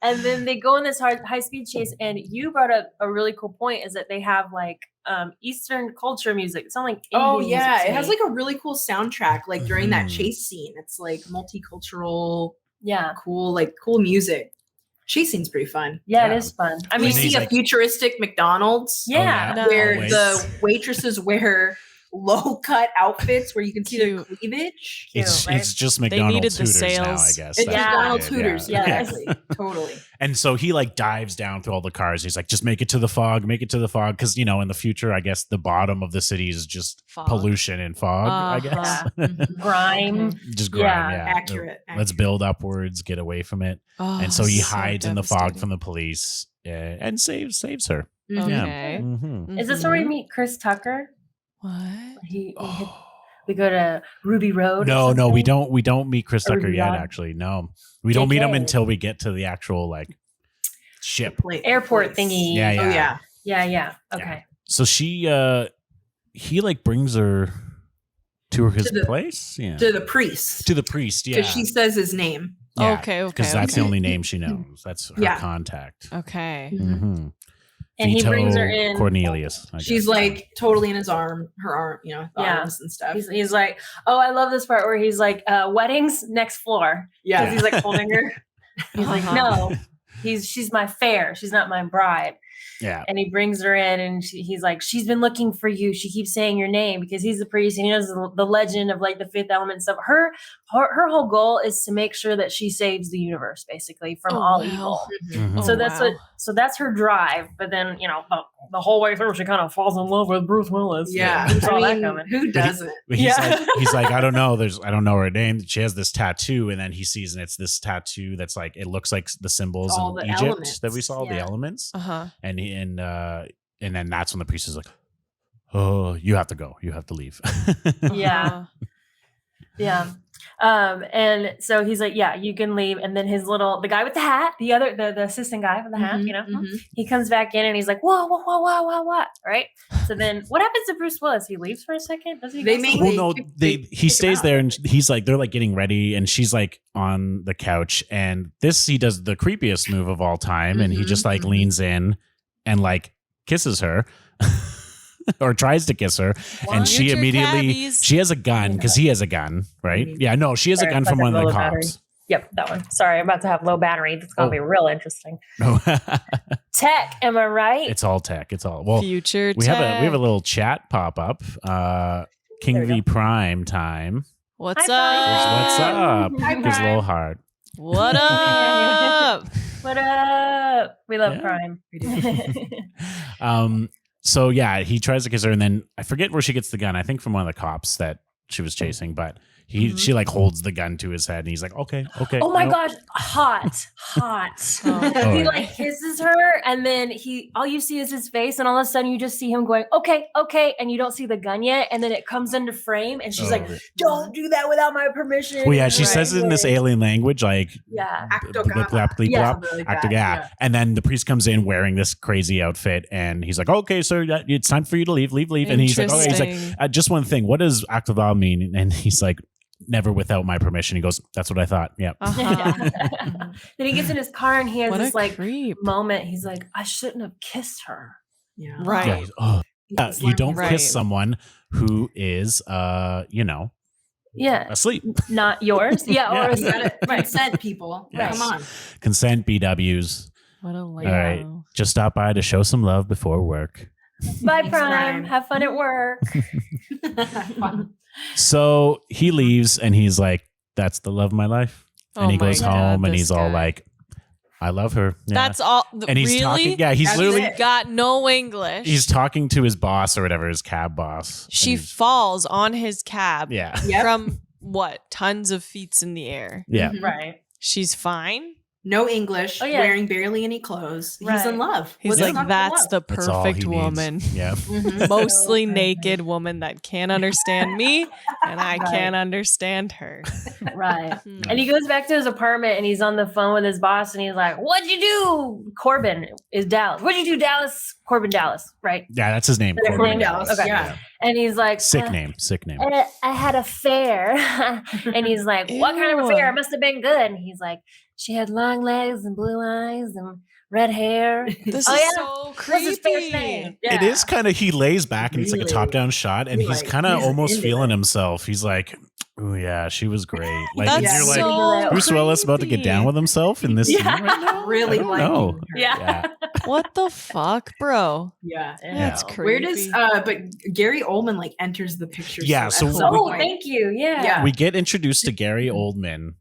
And then they go in this high speed chase. And you brought up a really cool point is that they have like Eastern culture music. It's not like Oh Indian yeah, music to it has me. like a really cool soundtrack. Like during that Mhm. chase scene, it's like multicultural, yeah. cool music. Chase scene's pretty fun. Yeah, Yeah. it is fun. I We mean, mean, he's see a like- futuristic McDonald's yeah. No. where Always. the waitresses wear low cut outfits where you can see their Cute. cleavage. It's right? it's just needed McDonald's the Hooters now, I sales. guess. It's That's Yeah. what McDonald's it is, Hooters. yeah. Yeah, Yeah. exactly. Totally. And so he like dives down through all the cars. He's like, just make it to the fog, because in the future, I guess the bottom of the city is just Fog. pollution and fog. I guess Uh-huh. Grime. just grime. Yeah, Yeah, accurate. Let's build upwards, get away from it. Oh, And so he hides in the fog devastating. from the police and saves her. Mhm. Yeah. Okay. Mhm. Is this where we meet Chris Tucker? What? We go to Ruby Road. or No, we something? don't. We don't meet Chris Or Tucker Ruby yet. Rod? Actually, no, we don't meet him JK. until we get to the actual like ship. Airport thingy. Yeah, Oh yeah. Yeah. Okay. So he like brings her to his To the- place. Yeah, To the priest. to the priest. Yeah, Because she says his name. Yeah, Okay. because that's the only name she knows. That's her Yeah. contact. Okay. Mm-hmm. And he brings her in. Cornelius. I She's guess. like totally in her arm, Yeah. arms and stuff. He's like, oh, I love this part where he's like, weddings next floor. Because yeah. he's like holding her. He's like, Uh-huh. no, she's my fair. She's not my bride. yeah. And he brings her in and he's like, she's been looking for you. She keeps saying your name because he's the priest and he knows the legend of like the fifth element and stuff. Her whole goal is to make sure that she saves the universe basically from Oh, all wow. evil. Mhm. Mhm. So Oh, that's her drive. But then, the whole way through, she kind of falls in love with Bruce Willis. Yeah. Who saw I that mean, coming? who doesn't? But he's Yeah. like, I don't know. I don't know her name. She has this tattoo, and then he sees, and it's this tattoo that's like, it looks like the symbols All in the Egypt elements. that we saw, the Yeah. elements. Uh-huh. And then that's when the priest is like, oh, you have to go. You have to leave. Yeah. Uh-huh. Yeah. And so he's like, yeah, you can leave. And then the guy with the hat, the assistant guy with the hat, Mhm. he comes back in and he's like, whoa, right? So then what happens to Bruce Willis? He leaves for a second? Does he? They go make- somewhere? Well, no, they he kick him stays out. there, and he's like, they're like getting ready, and she's like on the couch, and he does the creepiest move of all time, and he Mhm, just like mhm. leans in and like kisses her. Or tries to kiss her, and she Future immediately cabbies. she has a gun because he has a gun, right? Mhm. Yeah, no, she has a Sorry, gun it's from like one a of the low battery. cops. Yep, that one. Sorry, I'm about to have low battery. That's gonna Oh. be real interesting. No, Tech, am I right? it's all tech. It's all well. Future We have a tech. little chat pop up. King There we V Prime time. What's Hi, up? What's up? Hi, His Prime. little heart. What up? What up? We love Yeah. Prime. We do. So yeah, he tries to kiss her, and then I forget where she gets the gun. I think from one of the cops that she was chasing, but she like holds the gun to his head, and he's like, okay. Oh my nope. gosh, hot. Oh, He yeah. like kisses her, and then all you see is his face, and all of a sudden you just see him going, okay, and you don't see the gun yet, and then it comes into frame, and she's like, Oh. don't do that without my permission. Well, yeah, And she he's says it in this like, alien language, like Yeah. Actogama. Yeah, something like Acto- that, yeah. And then the priest comes in wearing this crazy outfit, and he's like, okay, sir, it's time for you to leave. And he's like, okay, he's like, just one thing, what does actival mean? And he's like, never without my permission. He goes, that's what I thought. Yeah. Uh-huh. Then he gets in his car and he has What this a like creep. moment. He's like, I shouldn't have kissed her. Yeah. Right. Yeah, he's, oh. You don't Right. kiss someone who is, Yeah. asleep. Not yours. Yeah. Yeah. Or You gotta consent, people. Yes. Come on. Consent, BWs. What a All right. lame. Just stop by to show some love before work. Bye, Thanks, Prime. Prime. Have fun at work. Fun. So he leaves, and he's like, that's the love of my life. And he Oh my goes God, home, and this he's all guy. like, I love her. Yeah. That's all. and he's really? talking. Yeah, he's That's literally it. Got no English. he's talking to his boss or whatever, his cab boss. and She he's- falls on his cab yeah, Yep. from what? Tons of feet in the air. yeah. Mhm. Right. She's fine. No English, Oh, yeah. wearing barely any clothes. He's Right. in love. He's What's like, not to that's love? the That's all perfect he needs. woman. Yeah. Mhm. Mostly So naked woman that can't understand me, and I Right. can't understand her. Right. Hmm. And he goes back to his apartment and he's on the phone with his boss and he's like, what'd you do? Corbin is Dallas. What'd you do, Dallas? Corbin Dallas, right? Yeah, that's his name. Corbin Corbin Dallas, Okay. yeah. And he's like, Sick name. Sick name. I had a fair. And he's like, what kind of Ew. affair? It must have been good. And he's like, she had long legs and blue eyes and red hair. This Oh, is yeah? so What's his fair's creepy. name? It is kind of, he lays back and it's like a Really? top down shot, and He's he's like, kind of he's almost into feeling it. himself. He's like, oh yeah, she was great. Like, That's and you're like, so Bruce Willis about to get down with himself in this scene Yeah. right now? Really I don't liking know. her. Yeah. Yeah. What the fuck, bro? Yeah. That's Yeah. creepy. Where does but Gary Oldman like enters the picture? Yeah, so at we- some Oh, point. thank you. Yeah. Yeah. We get introduced to Gary Oldman,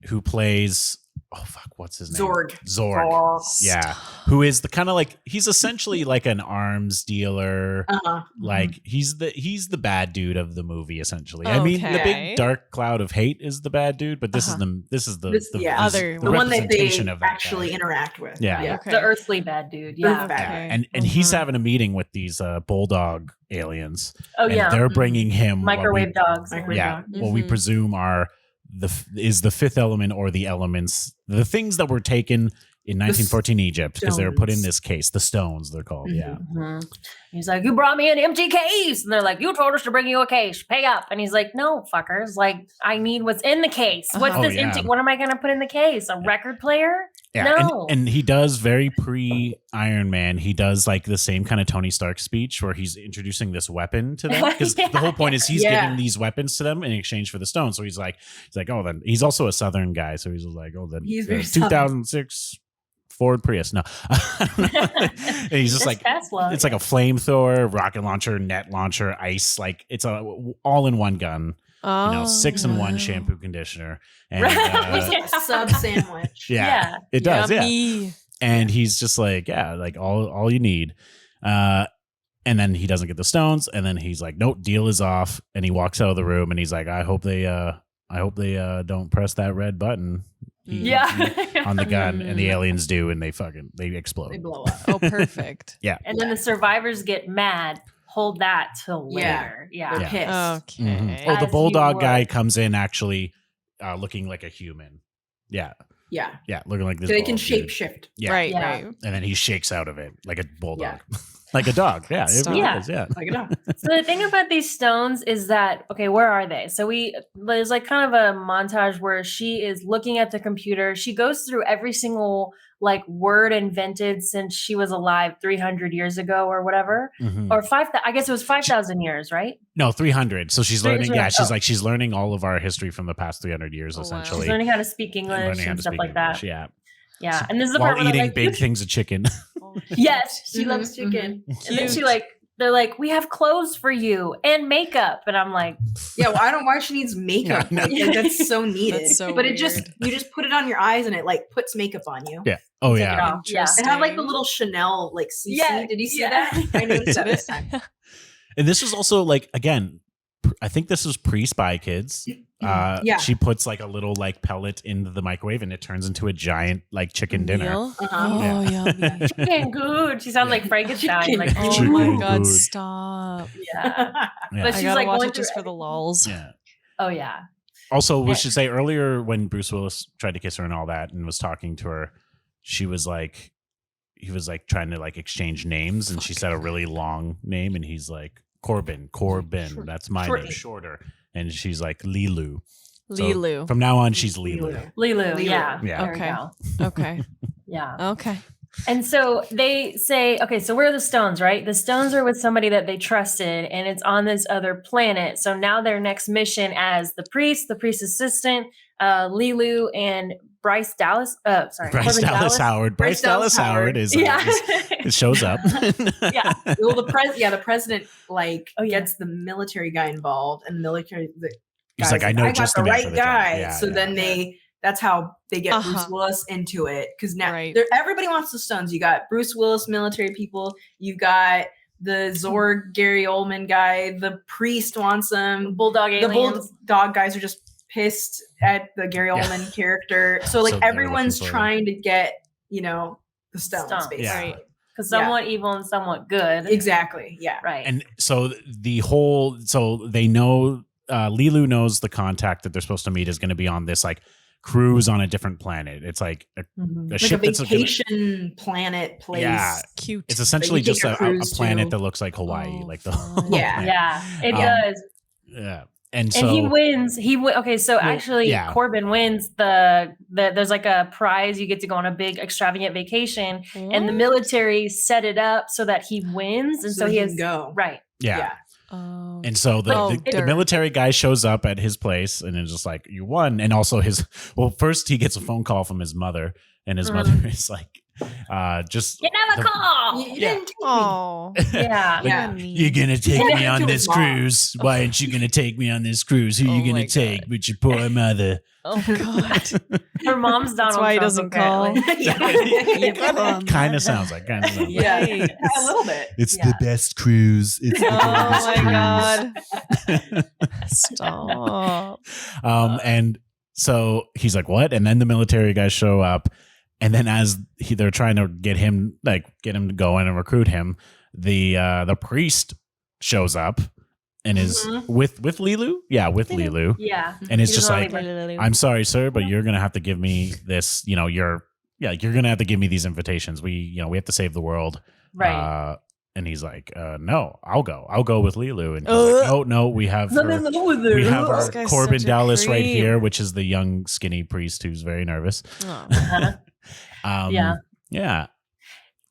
who plays, oh fuck, what's his name? Zorg. Zorg. Yeah. Who is the kind of like, he's essentially like an arms dealer. Uh-huh. Like he's the bad dude of the movie, essentially. I mean, the Okay. big dark cloud of hate is the bad dude, but this is the yeah. Other- The one that they representation of that actually guy. interact with. Yeah. Okay. The earthly bad dude. Earth Yeah. bad. Yeah. And he's Mhm. having a meeting with these bulldog aliens. Oh, and yeah. they're bringing him what Microwave we- dogs. Microwave Yeah, dog. what we Mhm. presume are the fifth element or the elements, the things that were taken in 1914 Egypt, because they were put in stones. this case, the stones they're called. Yeah. Mhm. He's like, you brought me an empty case. And they're like, you told us to bring you a case. Pay up. And he's like, no, fuckers. Like, I need what's in the case. What's Oh, this yeah. empty? What am I going to put in the case? A record player? Yeah, No. and he does very pre Iron Man. He does like the same kind of Tony Stark speech where he's introducing this weapon to them, because the whole point is he's Yeah. giving these weapons to them in exchange for the stone. So he's like, oh, then he's also a Southern guy, so he's like, oh, then He's the very Southern. 2006 Ford Prius. No, and he's just like, Tesla. it's like a flamethrower, rocket launcher, net launcher, ice. Like it's a all in one gun. Oh, 6-in-1 wow. shampoo conditioner. And It's like a sub sandwich. yeah, it does. Yeah. Yummy. And he's just like, yeah, like all you need. And then he doesn't get the stones, and then he's like, nope, deal is off. And he walks out of the room, and he's like, I hope they don't press that red button. Yeah. On the gun, and the aliens do, and they explode. They blow up. Oh, perfect. Yeah. And then the survivors get mad. Hold that till Yeah. later. Yeah. They're Yeah. pissed. Okay. Mhm. Oh, As the you bulldog guy would. comes in actually looking like a human. Yeah. Yeah. Yeah. Looking like this. They can bald dude. shapeshift. Yeah. Right, Yeah. right. And then he shakes out of it like a bulldog. Like a dog. Yeah. It really Yeah. is. Yeah. Like, no. So the thing about these stones is that, okay, where are they? So there's like kind of a montage where she is looking at the computer. She goes through every single like word invented since she was alive 300 years ago or whatever, Mhm. or I guess it was 5,000 years, right? No, 300. So she's learning. Yeah. 300. She's learning all of our history from the past 300 years, Oh, wow. essentially. She's learning how to speak and English learning how and to stuff speak like English. that. Yeah. Yeah. And this is the While part where they're eating like, big things of chicken. yes, she Mhm, loves chicken. And then Cute. she like they're like, we have clothes for you and makeup. And I'm like, Yeah, well, I don't know why she needs makeup. Yeah, Like, that's so needed. That's so but weird. you just put it on your eyes and it like puts makeup on you. Yeah. Oh take it yeah. off. Yeah. It had like the little Chanel like CC. Yeah, Did you see yeah. that? I noticed that Did this it? time. And this is also like, again, I think this is pre-Spy Kids. Yeah. She puts like a little like pellet into the microwave and it turns into a giant like chicken dinner. Meal? Uh-huh. Oh, yummy. chicken good. She sounds like Frankenstein. Chicken Like, Oh Chicken my god, good. stop. yeah. Yeah. But I she's gotta like watch going it just through for the lulls. Yeah. Oh yeah. Also, we Yeah. should say earlier when Bruce Willis tried to kiss her and all that and was talking to her, she was like, he was like trying to like exchange names and she said a really long name and he's like, Corbin, that's my Short name, name. shorter. And she's like, Lilu. So Lilu. from now on, she's Lilu. Lulu. Lulu. Yeah. Yeah. There we Okay. go. Okay. Yeah. Okay. And so they say, okay, so where are the stones, right? The stones are with somebody that they trusted, and it's on this other planet. So now their next mission as the priest assistant, Lilu, and Bryce Dallas. Bryce Corbin Dallas Howard. Bryce Dallas Howard is Yeah. it shows up. Yeah. Well, the president like Oh, yeah. gets the military guy involved, and the He's guy's like, I know got just the the man right for the job. guy. Yeah, So yeah. then that's how they get Bruce Uh-huh. Willis into it, because now Right. everybody wants the stones. You got Bruce Willis, military people. You got the Zorg Gary Oldman guy. The priest wants them. Bulldog The aliens. bulldog guys are just pissed at the Gary Yeah. Oldman character. So like So they're everyone's looking for- trying to get the stones, Stones. basically. Yeah. Right. Because somewhat evil and somewhat good. Exactly. Yeah. Right. And so so they know Lilu knows the contact that they're supposed to meet is going to be on this like cruise on a different planet. It's like a Mhm. Like ship a that's vacation planet place. Yeah. Cute. It's essentially That you just take a a cruise planet to. that looks like Hawaii, Oh, like the fun. Yeah. Yeah, it Um, does. yeah. And And so he wins. Okay, so actually, yeah. Corbin wins the. There's like a prize. You get to go on a big extravagant vacation, and the military set it up so that he wins, and so he can has go. right. yeah. Oh. And so the dirt. military guy shows up at his place and is just like, you won. And also first he gets a phone call from his mother, and his mother is like, just You never call. You Yeah. didn't take me. Oh. Yeah. Yeah. you're gonna take And me then on to this his mom. cruise. Why aren't you gonna take me on this cruise? Who Oh you my gonna take God. but your poor mother? Oh God. Her mom's Donald That's why he Trump, doesn't call. apparently. Yeah. Kind of sounds like. Kinda sounds like. Yeah. Yikes. A little bit. It's Yeah. the best cruise. It's the Oh greatest my cruise. God. Stop. And so he's like, what? And then the military guys show up. And then as they're trying to get him to go in and recruit him, the priest shows up and is Mhm. with Lilu. Yeah, with Lilu. Yeah. And it's He just doesn't like, leave I'm sorry, sir, but you're gonna have to give me this, you're gonna have to give me these invitations. We have to save the world. Right. And he's like, no, I'll go with Lilu. And he's like, no, we have No, her- no, no, no. we have This our guy's Corbin such a Dallas right creep. here, which is the young skinny priest who's very nervous. Oh. Yeah. Yeah.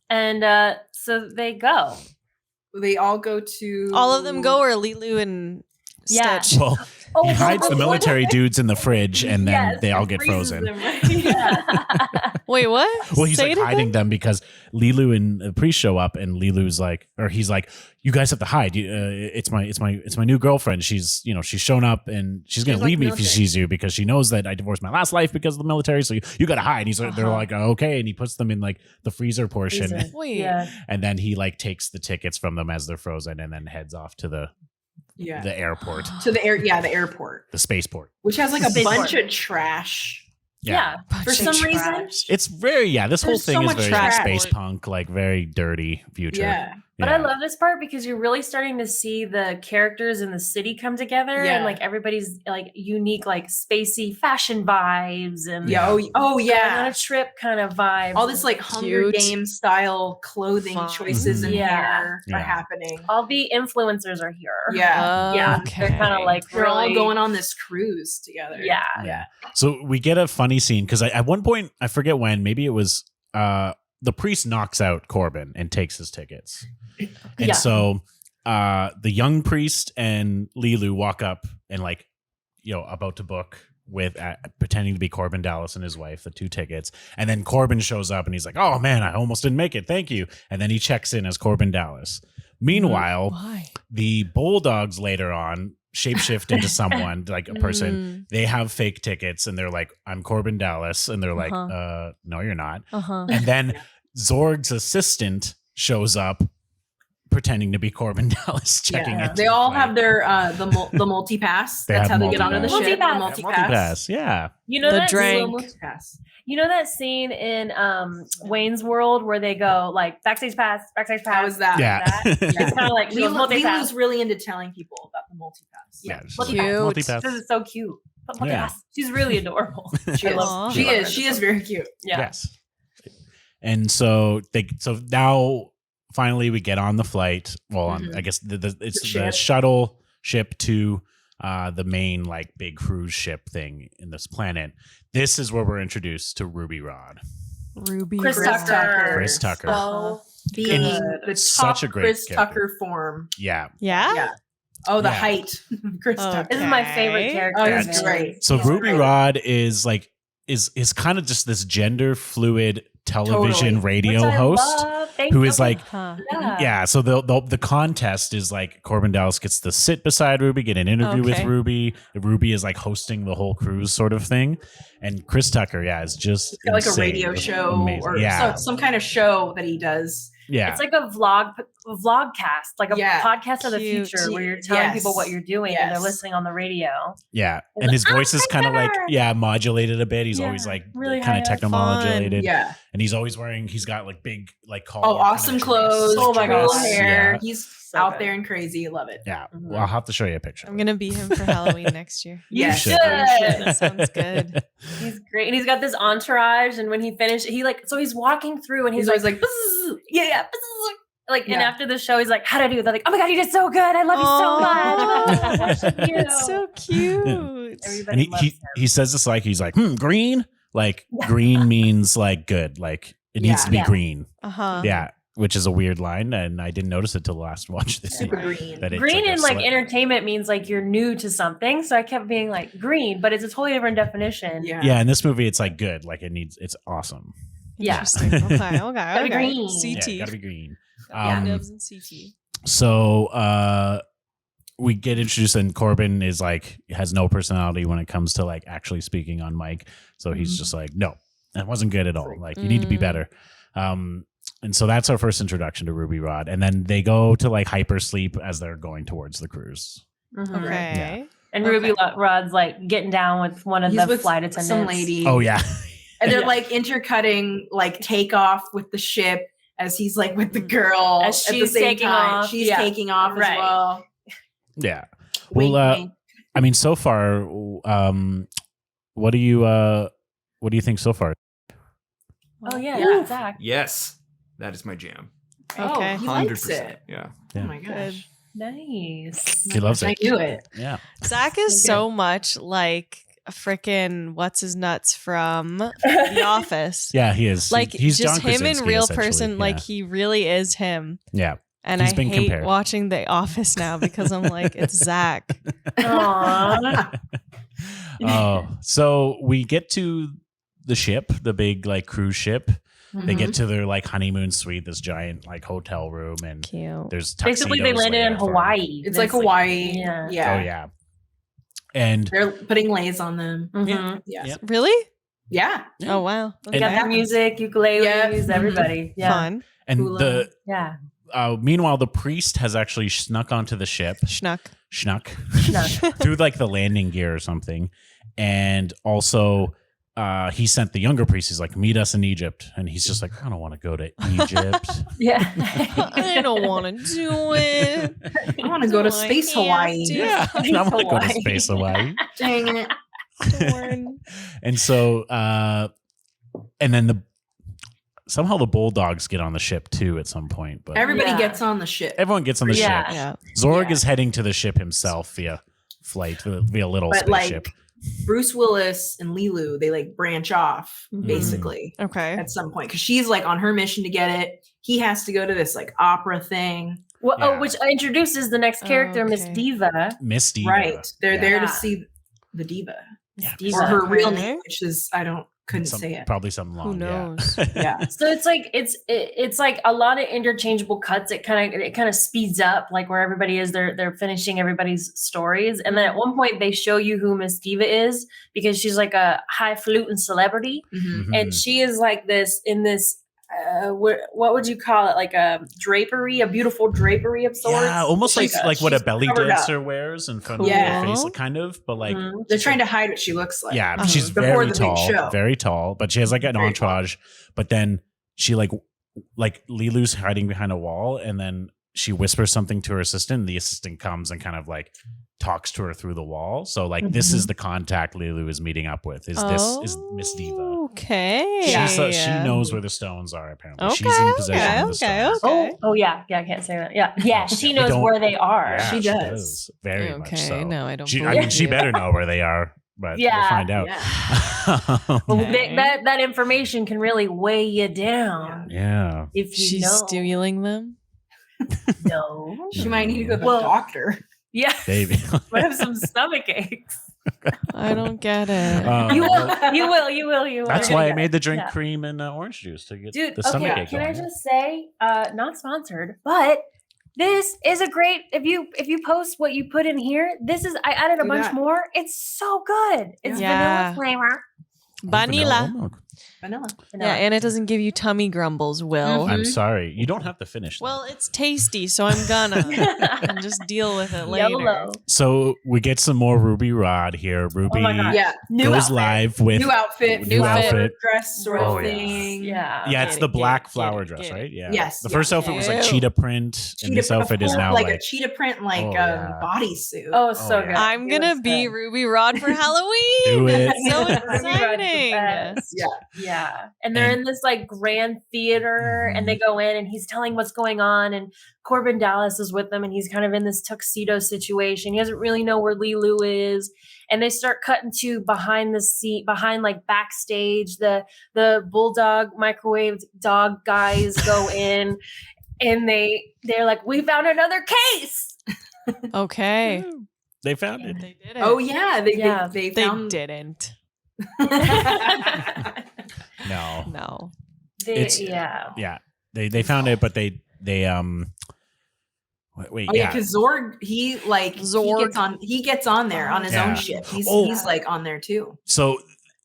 And so they go. They all go to All of them go, or Lilu and Yeah. Stitch? Well, Oh, he hides the what- military dudes in the fridge and then Yes, they all it get freezes frozen. them, right? Yeah. Wait, what? Well, he's Say like it hiding again? them because Lilu and the priest show up, and Lilu's like, or he's like, "You guys have to hide. It's my new girlfriend. She's she's shown up, and she's gonna She's leave like me if she military. sees you because she knows that I divorced my last life because of the military. So you got to hide." He's like, they're Uh-huh. like, "Okay," and he puts them in like the freezer portion, Freezer. Wait. Yeah. and then he like takes the tickets from them as they're frozen, and then heads off to the airport, to the airport, the spaceport. which has like a Spaceport. bunch of trash. Yeah. For some reason. It's very this whole There's thing so is much very trash. space punk, like very dirty future. Yeah. But I love this part because you're really starting to see the characters in the city come together Yeah. and like everybody's like unique, like spacey fashion vibes and Yeah. Oh going on yeah. a trip kind of vibe. All this like Hunger Cute. Games style clothing Fun. choices in Yeah. here Yeah. are happening. all the influencers are here. Yeah. Yeah. Okay. They're kind of like We're all really- going on this cruise together. Yeah. Yeah. So we get a funny scene because at one point, I forget when, maybe it was the priest knocks out Corbin and takes his tickets. And Yeah. so the young priest and Lilu walk up and like, about to book with pretending to be Corbin Dallas and his wife, the 2 tickets. And then Corbin shows up and he's like, "Oh man, I almost didn't make it. Thank you." And then he checks in as Corbin Dallas. Meanwhile, Why? the Bulldogs later on shapeshift into someone, like a person. They have fake tickets and they're like, I'm Corbin Dallas. And they're like, no, you're not. And then Zorg's assistant shows up pretending to be Corbin Dallas, checking it. They all have their the multi pass. That's how they get onto the ship. The multi pass. Yeah. You know The that drink. scene, you know that scene in Wayne's World where they go like backstage pass. How was that? Yeah. It's kind of like Lilu's really into telling people about the multi pass. Yeah. Cute. This is so cute. But Yeah. she's really adorable. She is. She is very cute. Yeah. Yes. And so now finally we get on the flight. Well, I guess it's the shuttle ship to the main like big cruise ship thing in this planet. This is where we're introduced to Ruby Rod. Chris Tucker. Chris Tucker. Oh, being the top such a great Chris character. Tucker form. Yeah. Yeah? Oh, the Yeah. height. Chris Tucker. This is my favorite character. Oh, That's he's great. So He's Ruby great. Rod is like is kind of just this gender fluid television radio host who is like so the contest is like Corbin Dallas gets to sit beside Ruby, get an interview with Ruby. Ruby is like hosting the whole cruise sort of thing, and Chris Tucker is just Got, like a insane. radio It's show amazing. or some kind of show that he does. Yeah. It's like a vlogcast, like a podcast of the Cute. future where you're telling people what you're doing and they're listening on the radio. Yeah. And his voice is kind of like, modulated a bit. He's Yeah, always like really kind of high techno fun. modulated. Yeah. And he's always he's got like big, like, awesome clothes. Oh my cool gosh. hair. Yeah. He's So out good. there and crazy. Love it. Yeah. Well, I'll have to show you a picture. I'm going to be him for Halloween next year. You Yes. should. That sounds good. He's great. And he's got this entourage. And when he finished, so he's walking through and he's always like, like, "Bzzz." Yeah. Bzzz. Like, and Yeah. after the show, he's like, how'd I do? They're like, oh my God, you did so good. I love you so much. It's so cute. And Everybody loves him. he says this like, he's like, green? Like, green means like good. Like, it needs to be green. Uh-huh. Yeah. Which is a weird line. And I didn't notice it till the last watch this Super year. green. That it's Green a in like select- entertainment means like you're new to something. So I kept being like green, but it's a totally different definition. Yeah. Yeah. In this movie, it's like good. Like, it's awesome. Yeah. Interesting. Okay. Gotta be green. CT. Yeah, gotta be green. Dubs and CT. So we get introduced, and Corbin is like has no personality when it comes to like actually speaking on mic. So he's just like, no, that wasn't good at all. Like, you need to be better. And so that's our first introduction to Ruby Rod, and then they go to like hypersleep as they're going towards the cruise. Mhm. Okay. And Ruby Rod's like getting down with one of He's the with flight attendants. some lady. Oh yeah, And they're like intercutting like takeoff with the ship as he's like with the girl As at the she's same taking time. off. She's Yeah. taking off as Right. well. yeah. Wink, Well, wink. I mean, so far, what do you think so far? Oh yeah, Yeah. Zach. Yes, that is my jam. Okay. Oh, he likes it. Yeah. Oh my gosh. Nice. He loves I it. knew it. Yeah. Zach is so much like a freaking what's his nuts from The Office. Yeah, he is. Like he's just John him in Krasinski, real essentially. person. Yeah. Like he really is him. Yeah. And He's I been hate compared. watching The Office now because I'm like, it's Zach. Aww. Oh, so we get to the ship, the big like cruise ship. They Mm-hmm. get to their like honeymoon suite, this giant like hotel room, and Cute. there's Basically, they tuxedos landed laid in out for them. Hawaii. It's like Hawaii. Yeah. Yeah. Oh yeah, and They're putting lays on them. Mhm. Yeah. Yep. Really? Yeah. Oh wow. And- Got Okay. their music, ukuleles, Yeah. everybody. Yeah. Fun. and Hula. the Yeah. meanwhile the priest has actually snuck onto the ship, Schnuck. schnuck No. through like the landing gear or something, and also. He sent the younger priest. He's like, meet us in Egypt, and he's just like, I don't want to go to Egypt. Yeah. I don't want to do it. I want to go to Do I Space have Hawaii. to? Yeah, I want to go to Hawaii. Space Hawaii. Dang it. Darn. And so, and then somehow the Bulldogs get on the ship too at some point. But Everybody Yeah. gets on the ship. everyone gets on the Yeah. ship. Yeah. Zorg Yeah. is heading to the ship himself via flight, via little But spaceship. like Bruce Willis and Lilu, they like branch off Mhm. basically Okay. at some point because she's like on her mission to get it. He has to go to this like opera thing. Well, Yeah. which introduces the next character, Miss Okay. Diva. Miss Diva. Right. They're Yeah. there to Yeah. see the diva Yeah. Diva. or her real Okay. name, which is I don't Couldn't say it. Probably something long. Who knows? Yeah. So it's like it's like a lot of interchangeable cuts. It kind of speeds up, like where everybody is. They're finishing everybody's stories, and then at one point they show you who Miss Diva is because she's like a highfalutin celebrity, Mhm. and she is like this in this. What would you call it? Like a drapery, a beautiful drapery of sorts. Yeah, almost It's like what a she's belly covered up. dancer wears in front Yeah. of her face, kind of, but like Mhm. They're trying to hide what she looks like. yeah, Uh-huh. she's Before very the big tall, show. very tall, but she has like an Very entourage. But then she like Lilu's hiding behind a wall, and then she whispers something to her assistant. And the assistant comes and kind of like talks to her through the wall. So like this is the contact Lilu is meeting up with. Is Miss Diva? Okay. She knows where the stones are. Apparently, she's Okay, in possession of the okay, stones. okay. Oh yeah, I can't say that. Yeah, she We knows don't- where they are. Yeah, She does. very Okay, much so. no, I don't She, I believe mean, she you. better know where they are, but we'll Yeah, find out. Well, Okay. that information can really weigh you down Yeah. if you She's know. stealing them. No. She might need to go to the Well- doctor. Yeah, Maybe. I have some stomach aches. I don't get it. You well, will. that's You're why I gonna made the drink Yeah. cream and orange juice to get Dude, the stomach okay, ache can I going. just say, not sponsored, but this is a great if you post what you put in here, I added a Do bunch that. more. It's so good. It's Yeah. vanilla flavor. Vanilla. Vanilla. Yeah, and it doesn't give you tummy grumbles, Will. Mhm. I'm sorry. You don't have to finish. Well, that. it's tasty, so I'm gonna and just deal with it later. YOLO. So we get some more Ruby Rod here. Ruby Oh my God. Yeah. New goes outfit. live with New outfit. New flower outfit. dress sort Oh, of yeah. thing. Yeah. yeah, Get it's it, the get black it, flower get it, dress, get it. right? Yeah. Yes, The first yeah. outfit was like Ew. cheetah print, and this outfit is now like like a cheetah print, like Oh, yeah. bodysuit. Oh, so yeah. good. I'm It gonna was be good. Ruby Rod for Halloween. Do it. So Ruby Rod's the exciting. best. Yeah. Yeah. And they're And- in this like grand theater Mhm. and they go in and he's telling what's going on and Corbin Dallas is with them and he's kind of in this tuxedo situation. He doesn't really know where Lilu is. And they start cutting to behind the seat, behind like backstage. The bulldog microwave dog guys go in and they're like, we found another case. Okay. they found it. They did it. Oh yeah, Yeah. they They found. didn't. No. No. It's- yeah. Yeah. They found it, but they wait, Oh yeah, yeah. because Zorg, Zorg. he gets on there on his Yeah. own ship. He's Oh. he's like on there too. So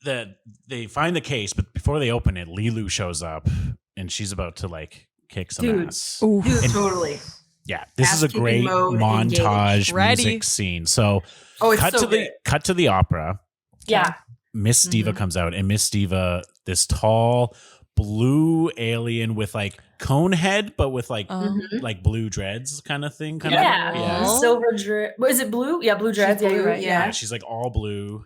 they find the case, but before they open it, Lilu shows up and she's about to like kick some Dude. ass. Ooh. Dude, And- totally. Yeah, this is a Ass-kicking great mode montage Ready. music scene. So Oh, it's cut so to good. the opera. Yeah. Miss Diva Mhm. comes out, and Miss Diva, this tall blue alien with like cone head, but with like Um, Mhm. like blue dreads kind of thing. Kind Yeah. of yeah. Silver dread. What is it blue? Yeah, blue dreads. She's Yeah, you're blue, right. yeah. Yeah, she's like all blue.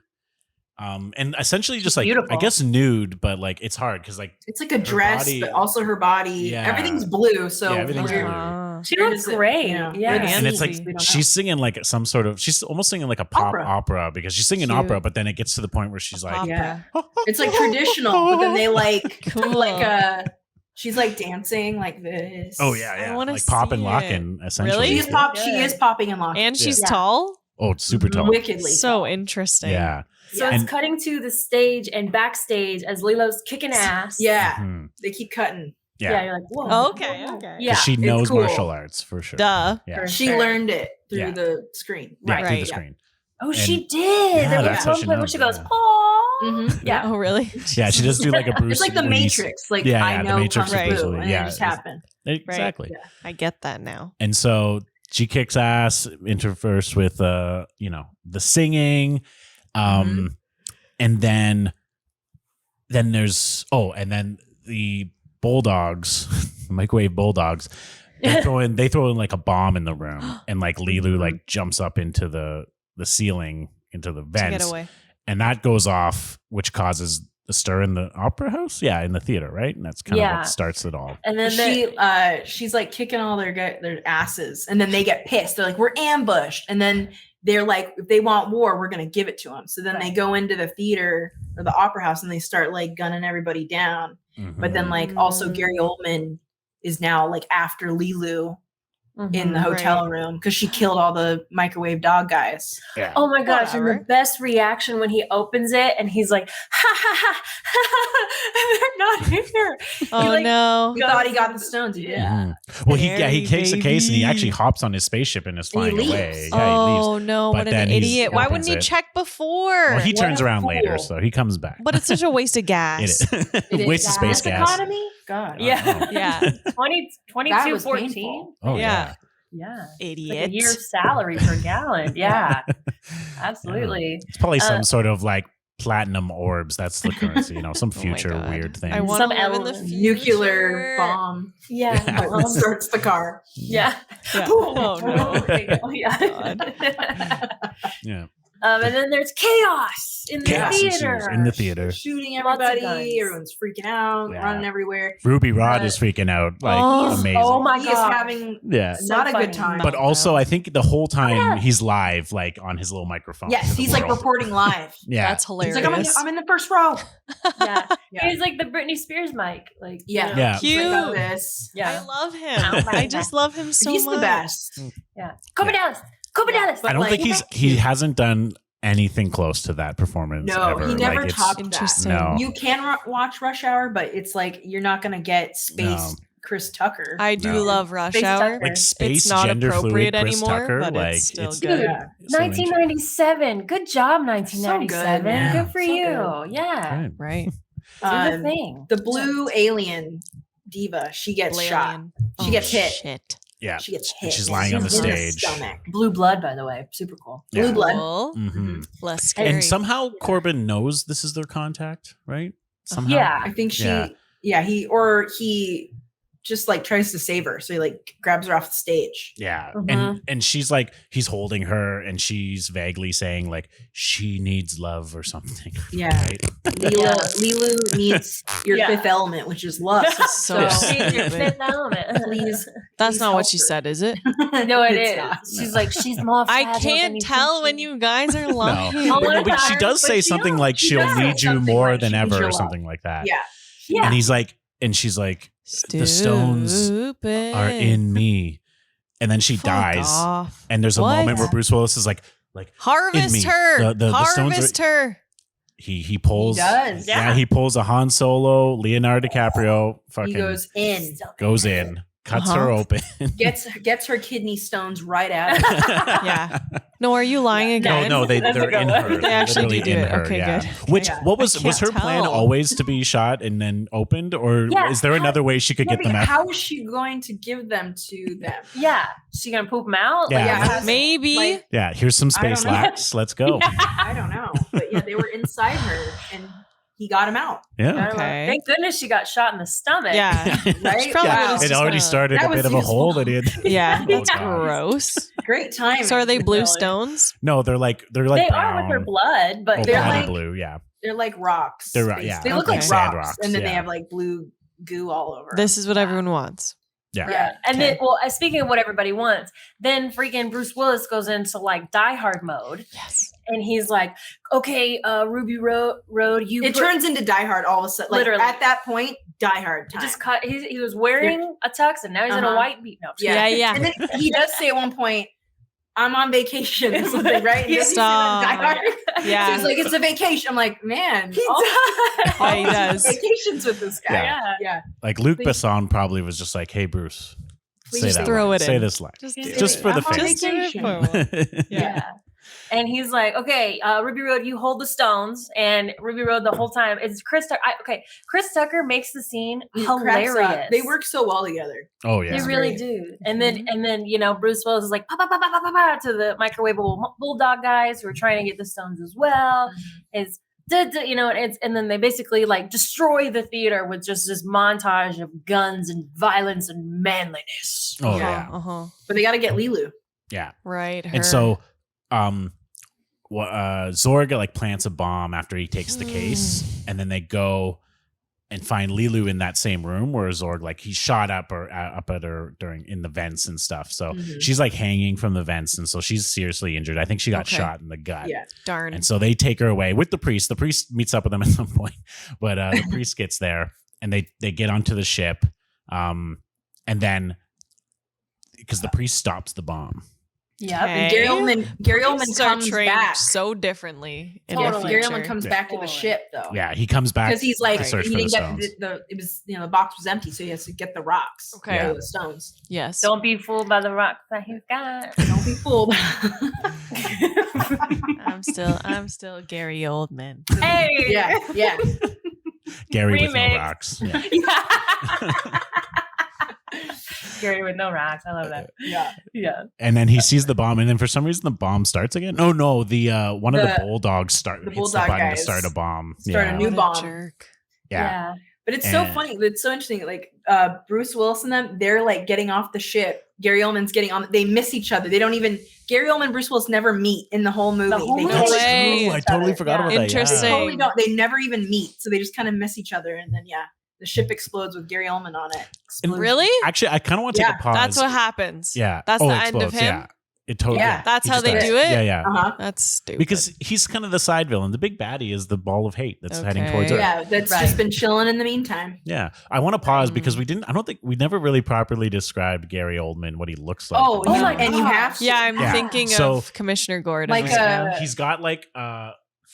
And essentially just like beautiful. I guess nude, but like it's hard because like It's like a dress, body- but also her body. Yeah. Everything's blue. So Yeah, everything's we're- blue. Ah. She Where looks does it- great. you know, Yeah. where does and it it's like lead? We don't know. she's singing like some sort of she's almost singing like a pop opera because she's singing Cute. opera, but then it gets to the point where she's like, Opera. Yeah. It's like traditional, but then they like Cool. like she's like dancing like this. oh yeah, I yeah, wanna like pop and see locking essentially. Really? She is she Good. is popping and locking. And she's Yeah. tall. Oh, it's super tall. wickedly. So interesting. Yeah. So And- it's cutting to the stage and backstage as Lilo's kicking ass. Yeah, Mhm. they keep cutting. Yeah. Yeah. You're like, whoa. Oh, okay, whoa, whoa. okay. Yeah. She it's knows cool. martial arts for sure. Duh. Yeah. For She sure. learned it through Yeah. the screen. Yeah, through Right. the screen. Oh, she And- did. Yeah, There was that's how one she point where knows she it, goes, yeah. oh. Mhm. Yeah. Oh, really? Yeah, she does do like a Bruce. It's like the Willis- Matrix. Like Yeah, I yeah, the know Matrix kung is fu, basically- and yeah, it just it's- happened. Exactly. Yeah. I get that now. And so she kicks ass, interverse with the singing. And then there's and then the bulldogs, microwave bulldogs, they throw in like a bomb in the room, and like Lilu like jumps up into the ceiling into the To get vents, away. and that goes off, which causes a stir in the opera house. Yeah, in the theater, right? And that's kind of Yeah. what starts it all. And then She's like kicking all their asses, and then they get pissed. They're like, "We're ambushed," and then they're like, "If they want war, we're gonna give it to them." So then they Right. go into the theater or the opera house, and they start like gunning everybody down. But then like also Mm. Gary Oldman is now like after Lilu in the hotel room because she killed all the microwave dog guys. Yeah. Oh my gosh! Whatever. And the best reaction when he opens it and he's like, "Ha ha ha! ha they're not here." Oh like, no. We thought he got the stones. He did. Mhm. Well, he Very takes the case and he baby. actually hops on his spaceship and is And he flying away. leaves. Yeah, he leaves. Oh no, But what an then he's- idiot. Why opens wouldn't he it. check before? Well, he What turns a around later, fool. so he comes back. But it's such a waste of It gas. is. It Waste of is space gas gas. economy. God. Yeah. Yeah. 22.14. painful. Oh Yeah. yeah. Like Idiot. a year's salary per gallon. Yeah. Absolutely. It's probably some sort of like platinum orbs. That's the currency, some Oh my future God. weird thing. I want Some to live in the element. future. Nuclear bomb. Yeah. Yeah. Starts the car. Yeah. Yeah. Oh no. Oh, yeah. Yeah. And then there's chaos in the Chaos theater. ensues in the theater. Shooting Lots of everybody. guns. Everyone's freaking out, Yeah. running everywhere. Ruby Rod is freaking out. Like amazing. Oh my He is god. having Yeah. So not a funny. good time. But also, I think the whole time Yeah. he's live, like on his little microphone. yes, to the he's like world. reporting live. Yeah. That's He's hilarious. like, I'm in the first row. Yeah. Yeah. He's like the Britney Spears mic. Like, Yeah. you know. Yeah. He's like, Cute. this. Yeah. I love him. I just love him so He's much. the best. Yeah. Kobe Yeah. Dallas. Kobe Dallas. But I don't like- think he hasn't done anything close to that performance No, ever. he never Like, it's- topped that. Interesting. No. You can watch Rush Hour, but it's like you're not gonna get space No. Chris Tucker. I do No. love Rush Space Hour. Tucker. like space It's not gender appropriate fluid Chris anymore, Tucker. but like it's still it's good. Yeah. so 1997. Good job, 1997. So good, man. Good for So you. good. Yeah. interesting. Right. Do the thing. The blue alien diva, she gets shot. Blalian. She gets hit. Shit. Yeah. She gets And hit. she's lying on the in stage. stomach. Blue blood, by the way. Super cool. Yeah. Blue blood. Cool. hmm Less scary. And somehow Corbin knows this is their contact, right? Somehow. Yeah. I think she, Yeah. he just like tries to save her. So he like grabs her off the stage. Yeah. Mhm. And she's like, he's holding her and she's vaguely saying like she needs love or something. Yeah. Right? Lilu needs your Yeah. fifth element, which is love. So She's your stupid. fifth element. Please. That's please not what help she her. said, is it? No, it It's is. not. She's like, she's more I fragile can't than tell think when she you guys are No. lying. Oh, But she does but say she something does. like She she'll does need you something more like than she needs ever your or love. something like that. Yeah. Yeah. And he's like, and she's like, the stones are in me. And then she Fuck dies. off. And there's a What? moment where Bruce Willis is like Harvest me. her. The stones Harvest are- her. he pulls He does. Yeah, he pulls a Han Solo, Leonardo DiCaprio, fucking He goes in, goes in, cuts her open. gets her kidney stones right out. Yeah. No, are you lying again? No, That's a they're good in one. her. They actually Literally do in it. her, Okay, yeah. good. Which Yeah. what was I her can't plan tell. always to be shot and then opened, or Yeah, is there another way she could Yeah, get them but out? how is she going to give them to them? Yeah. She gonna poop them out? Yeah. Yeah, Maybe. like, Yeah, here's some I don't space know. lax. Let's go. I don't know, but yeah, they were inside her, and he got him out. Yeah. Okay. Thank goodness she got shot in the stomach. Yeah. Right? She probably Wow. would've It just already gonna- started That a bit was of a hole that useful. he had. Yeah. Oh, That's God. gross. Great time. So are they blue stones? No, they're like They brown. are with her blood, but Oh, they're brown like and blue. Yeah. They're like rocks. They're yeah. They look okay. like Sand rocks, rocks, and then yeah. they have like blue goo all over. This is what everyone wants. Yeah. Yeah. And Okay. then, well, speaking of what everybody wants, then freaking Bruce Willis goes into like Die Hard mode. Yes. And he's like, okay, Ruby Road, you It put- turns into Die Hard all of a sudden. Like, Literally. at that point, Die Hard it time. just cut. He was wearing a tux and now he's in a Uh-huh. white beat. No, Yeah, yeah. And then he does say at one point, "I'm on vacation" or something, right? He Doesn't he say Stop. that in Die Hard? Yeah. So he's like, "It's a vacation." I'm like, man, He all- does. Yeah, he does. vacations with this guy. Yeah. Yeah. Like Luke Please. Besson probably was just like, "Hey Bruce, Please say just that throw line. it Say in. this line, Just, do just it. for the I'm on fans." Just do it vacation. for one. Yeah. Yeah. And he's like, okay, Ruby Road, you hold the stones. And Ruby Road the whole time. It's Chris Tucker. Chris Tucker makes the scene He cracks hilarious. up. They work so well together. Oh They yeah. really great. do. And then, you know, Bruce Willis is like, pa, pa, pa, pa, pa, pa, pa, to the microwavable bulldog guys who are trying to get the stones as well. Is you know, and then they basically like destroy the theater with just this montage of guns and violence and manliness. Oh Yeah. yeah. Uh-huh. But they got to get Lilu. Yeah. Right. And so, Zorg like plants a bomb after he takes the case, and then they go and find Lilu in that same room where Zorg like he's shot up or up at her during in the vents and stuff. So Mhm. she's like hanging from the vents, and so she's seriously injured. I think she got Okay. shot in the gut. Yeah. Darn. And so they take her away with the priest. The priest meets up with them at some point, but the priest gets there and they get onto the ship. And then because the priest stops the bomb. Yeah, Okay. and Gary Oldman Priests are comes trained back. so differently in Totally. the Gary future. Oldman comes back to the ship though. Yeah, he comes back Because he's like to search he for the didn't get stones. it was the box was empty, so he has to get the rocks. Okay. Yeah. The stones. Yes. Don't be fooled by the rocks that he's got. Don't be fooled. I'm still Gary Oldman. Hey. yeah. Gary with no Remix. rocks. Yeah. Gary with no rocks. I love that. Yeah. And then he sees the bomb, and then for some reason the bomb starts again. Oh no, the one of the bulldogs the hits the bulldog button to guys start a bomb. start yeah. a new What a bomb. jerk. Yeah. But it's so And- funny. It's so interesting. Like Bruce Willis and them, they're like getting off the ship. Gary Oldman's getting on. They miss each other. They don't even. Gary Oldman and Bruce Willis never meet in the whole movie. whole They movie. totally way. miss Ooh, I each totally other. forgot about that. Interesting. Yeah. Totally don't. They never even meet. So they just kind of miss each other, and then the ship explodes with Gary Oldman on it. Explosion. Really? Actually, I kind of want to take Yeah. a pause. That's what happens. Yeah. That's Oh, the it end of explodes, him. Yeah. It totally. Yeah. That's He how just they dies. do it? Yeah, yeah. Uh-huh. That's stupid. Because he's kind of the side villain. The big baddie is the ball of hate that's heading towards Okay. Earth. Yeah, that's Right. just been chilling in the meantime. Yeah. I want to pause Mm. because I don't think we never really properly described Gary Oldman, what he looks like. Oh, Oh my and you God. have to. yeah, I'm Yeah. thinking So- of Commissioner Gordon. Like, right now. He's got like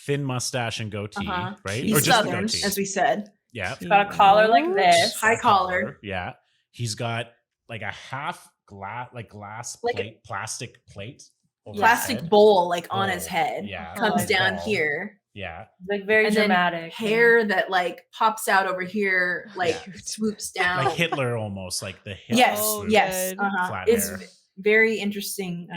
thin mustache and goatee, Uh-huh. right? He's or just the Southern, goatee. as we said. Yeah. Got a collar like this. High collar. Yeah. He's got like a half glass Like a- plate, plastic plate. over his Plastic head. bowl like on Bowl. his head. Yeah. Comes Like down ball. here. Yeah. Like very And then dramatic. Hair that like pops out over here, like Yeah. swoops down. Like Hitler almost, like the Hitler Yes, Oh, swoop. yes. good. Uh-huh. Flat It's hair. very interesting.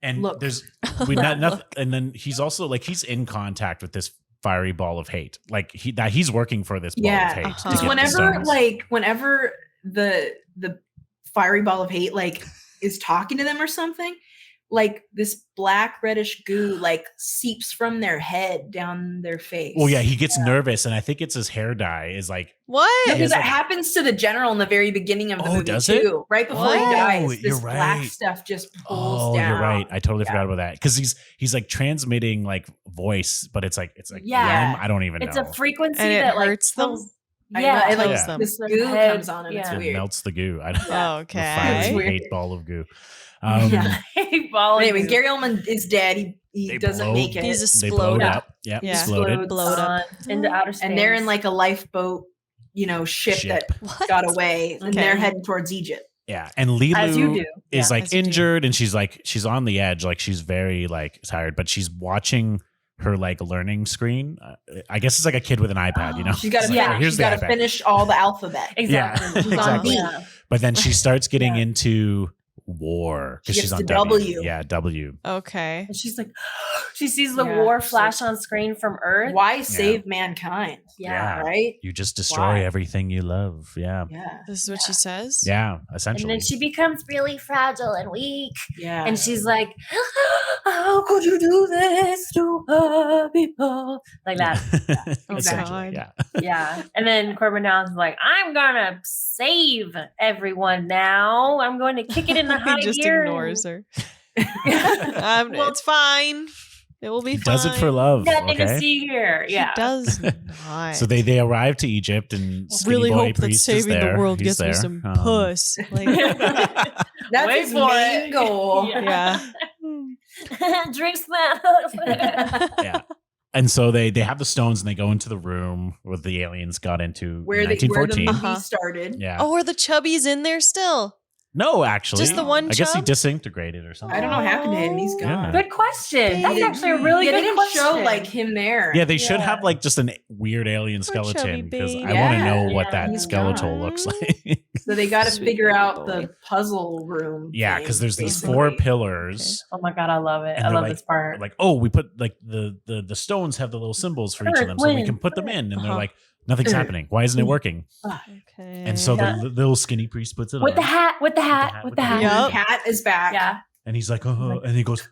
And look. there's we not nothing, and then he's also like he's in contact with this fiery ball of hate. Like he's working for this ball Yeah. of hate. Uh-huh. to Because get the whenever stones. whenever the fiery ball of hate like is talking to them or something, like this black reddish goo like seeps from their head down their face. Well, yeah, he gets nervous, and I think it's his hair dye is like What? Yeah, He because has, it like- happens to the general in the very beginning of the Oh, movie does it? too. Right before he What? dies, Oh, this you're black right. stuff just pulls oh, down. you're right. I totally Yeah. forgot about that because he's like transmitting like voice, but it's like Yeah. them. I don't even It's know. a frequency And it that like hurts them? tells- I know, Yeah, and, like Kills them. this Their goo head, comes on him. It's yeah. It weird. melts the goo. I don't Oh, The okay. fiery It's weird. hate ball of goo. Yeah. ball of Anyway, goo. Gary Oldman is dead. He They doesn't blow- make it. He's They blow it exploded. up. Yeah, Yeah. exploded. Blowed up. on into outer space. and they're in like a lifeboat, ship that What? got away, and Okay. they're heading towards Egypt. Yeah, and as you Lilu do. is Yeah, like as you do. injured, and she's on the edge, like she's very like tired, but she's watching her like learning screen. I guess it's like a kid with an iPad, you know. She's got to It's like, yeah, oh, here's she's the got to iPad. finish all the alphabet. Exactly. She's on Exactly. B. Yeah. But then she starts getting Yeah. into war because She she's gets on to W. W. Yeah, W. Okay. And she's like, she sees the Yeah, war she's flash on screen from Earth. Why save mankind? Yeah. Right? You just destroy Why? everything you love. Yeah, Yeah. This is what she says? yeah, And essentially. then she becomes really fragile and weak. Yeah. And she's like, how could you do this to her people? Like that. Oh, Essentially, God. yeah. Yeah. And then Corbin Downs is like, I'm going to save everyone now. I'm going to kick it in the high He just gear. ignores her. Well, It's fine. It will be He fine. does it for love. Nothing to Okay. see here. He Yeah. does not. So they arrive to Egypt and Skinny really Boy hope that Priest is saving there. the world He's gets me there. some puss. Like, That's Wait his for main it. goal. yeah. Drink smells. Yeah. And so they have the stones and they go into the room where the aliens got into Where in the 1914. movie Uh-huh. started. Yeah. Oh, are the chubbies in there still? No, actually. Just the one I guess he chub? disintegrated or something. I don't know what happened to him. He's gone. Good question. That's They- actually a really yeah, good they didn't question. show like him there. Yeah, they should Yeah. have like just a weird alien Poor chubby skeleton because I baby. want to Yeah, know what yeah, that he's skeletal gone. looks like. So they got to Sweet figure baby out boy. the puzzle room. Yeah, thing, because there's these basically. 4 pillars. Oh my god, I love it. And I they're love like- this part. Like, oh, we put like the stones have the little symbols for each of them, so we Wind, can put them in. And they're Uh-huh. like, nothing's happening. Why isn't it working? Okay. And so Yeah. the little skinny priest puts it with on. the hat, with the hat, with the hat. Yup. Cat is back. Yeah. And he's like, oh, and he goes,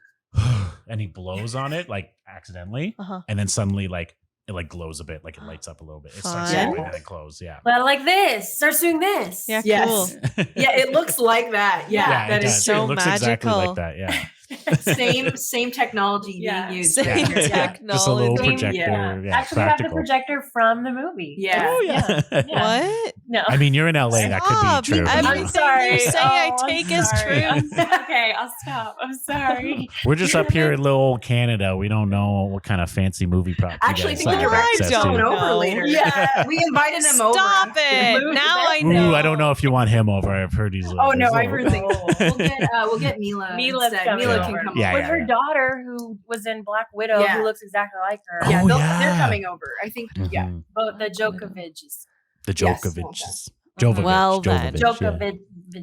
and he blows on it like accidentally, Uh-huh. and then suddenly like it like glows a bit, like it lights up a little bit. It starts Fun. glowing and then close. Yeah. But I like this. Starts doing this. Yeah, Yes. cool. Yeah, it looks like that. Yeah, Yeah, that it is does. so It looks exactly magical. like that. Yeah. Same technology being used. Same right here. technology. Just a little Same- projector. yeah. Yeah, Actually, we have the practical. projector from the movie. Yeah. Oh, yeah. What? No. I mean, you're in LA. That Stop. could be true. I'm you know. sorry. You say I I'm take as sorry. true. Okay, I'll stop. I'm sorry. We're just up here in little old Canada. We don't know what kind of fancy movie props Actually, I you think guys the have director's access coming to. over know. later. Yeah. We invited him over. Stop it. Move Now I the know. Ooh, I don't know if you want him over. I've heard he's. Oh no, I I heard things. We'll get Mila. Mila's instead. coming Mila over. can come Yeah, over. With her daughter, who was in Black Widow, Yeah. who looks exactly like her. Oh, Yeah, yeah. they're coming over. I think. Yeah. Mhm. Both the Djokovic's. The Yes. Djokovic's. Jovovic. Well, then. Jovovic, yeah.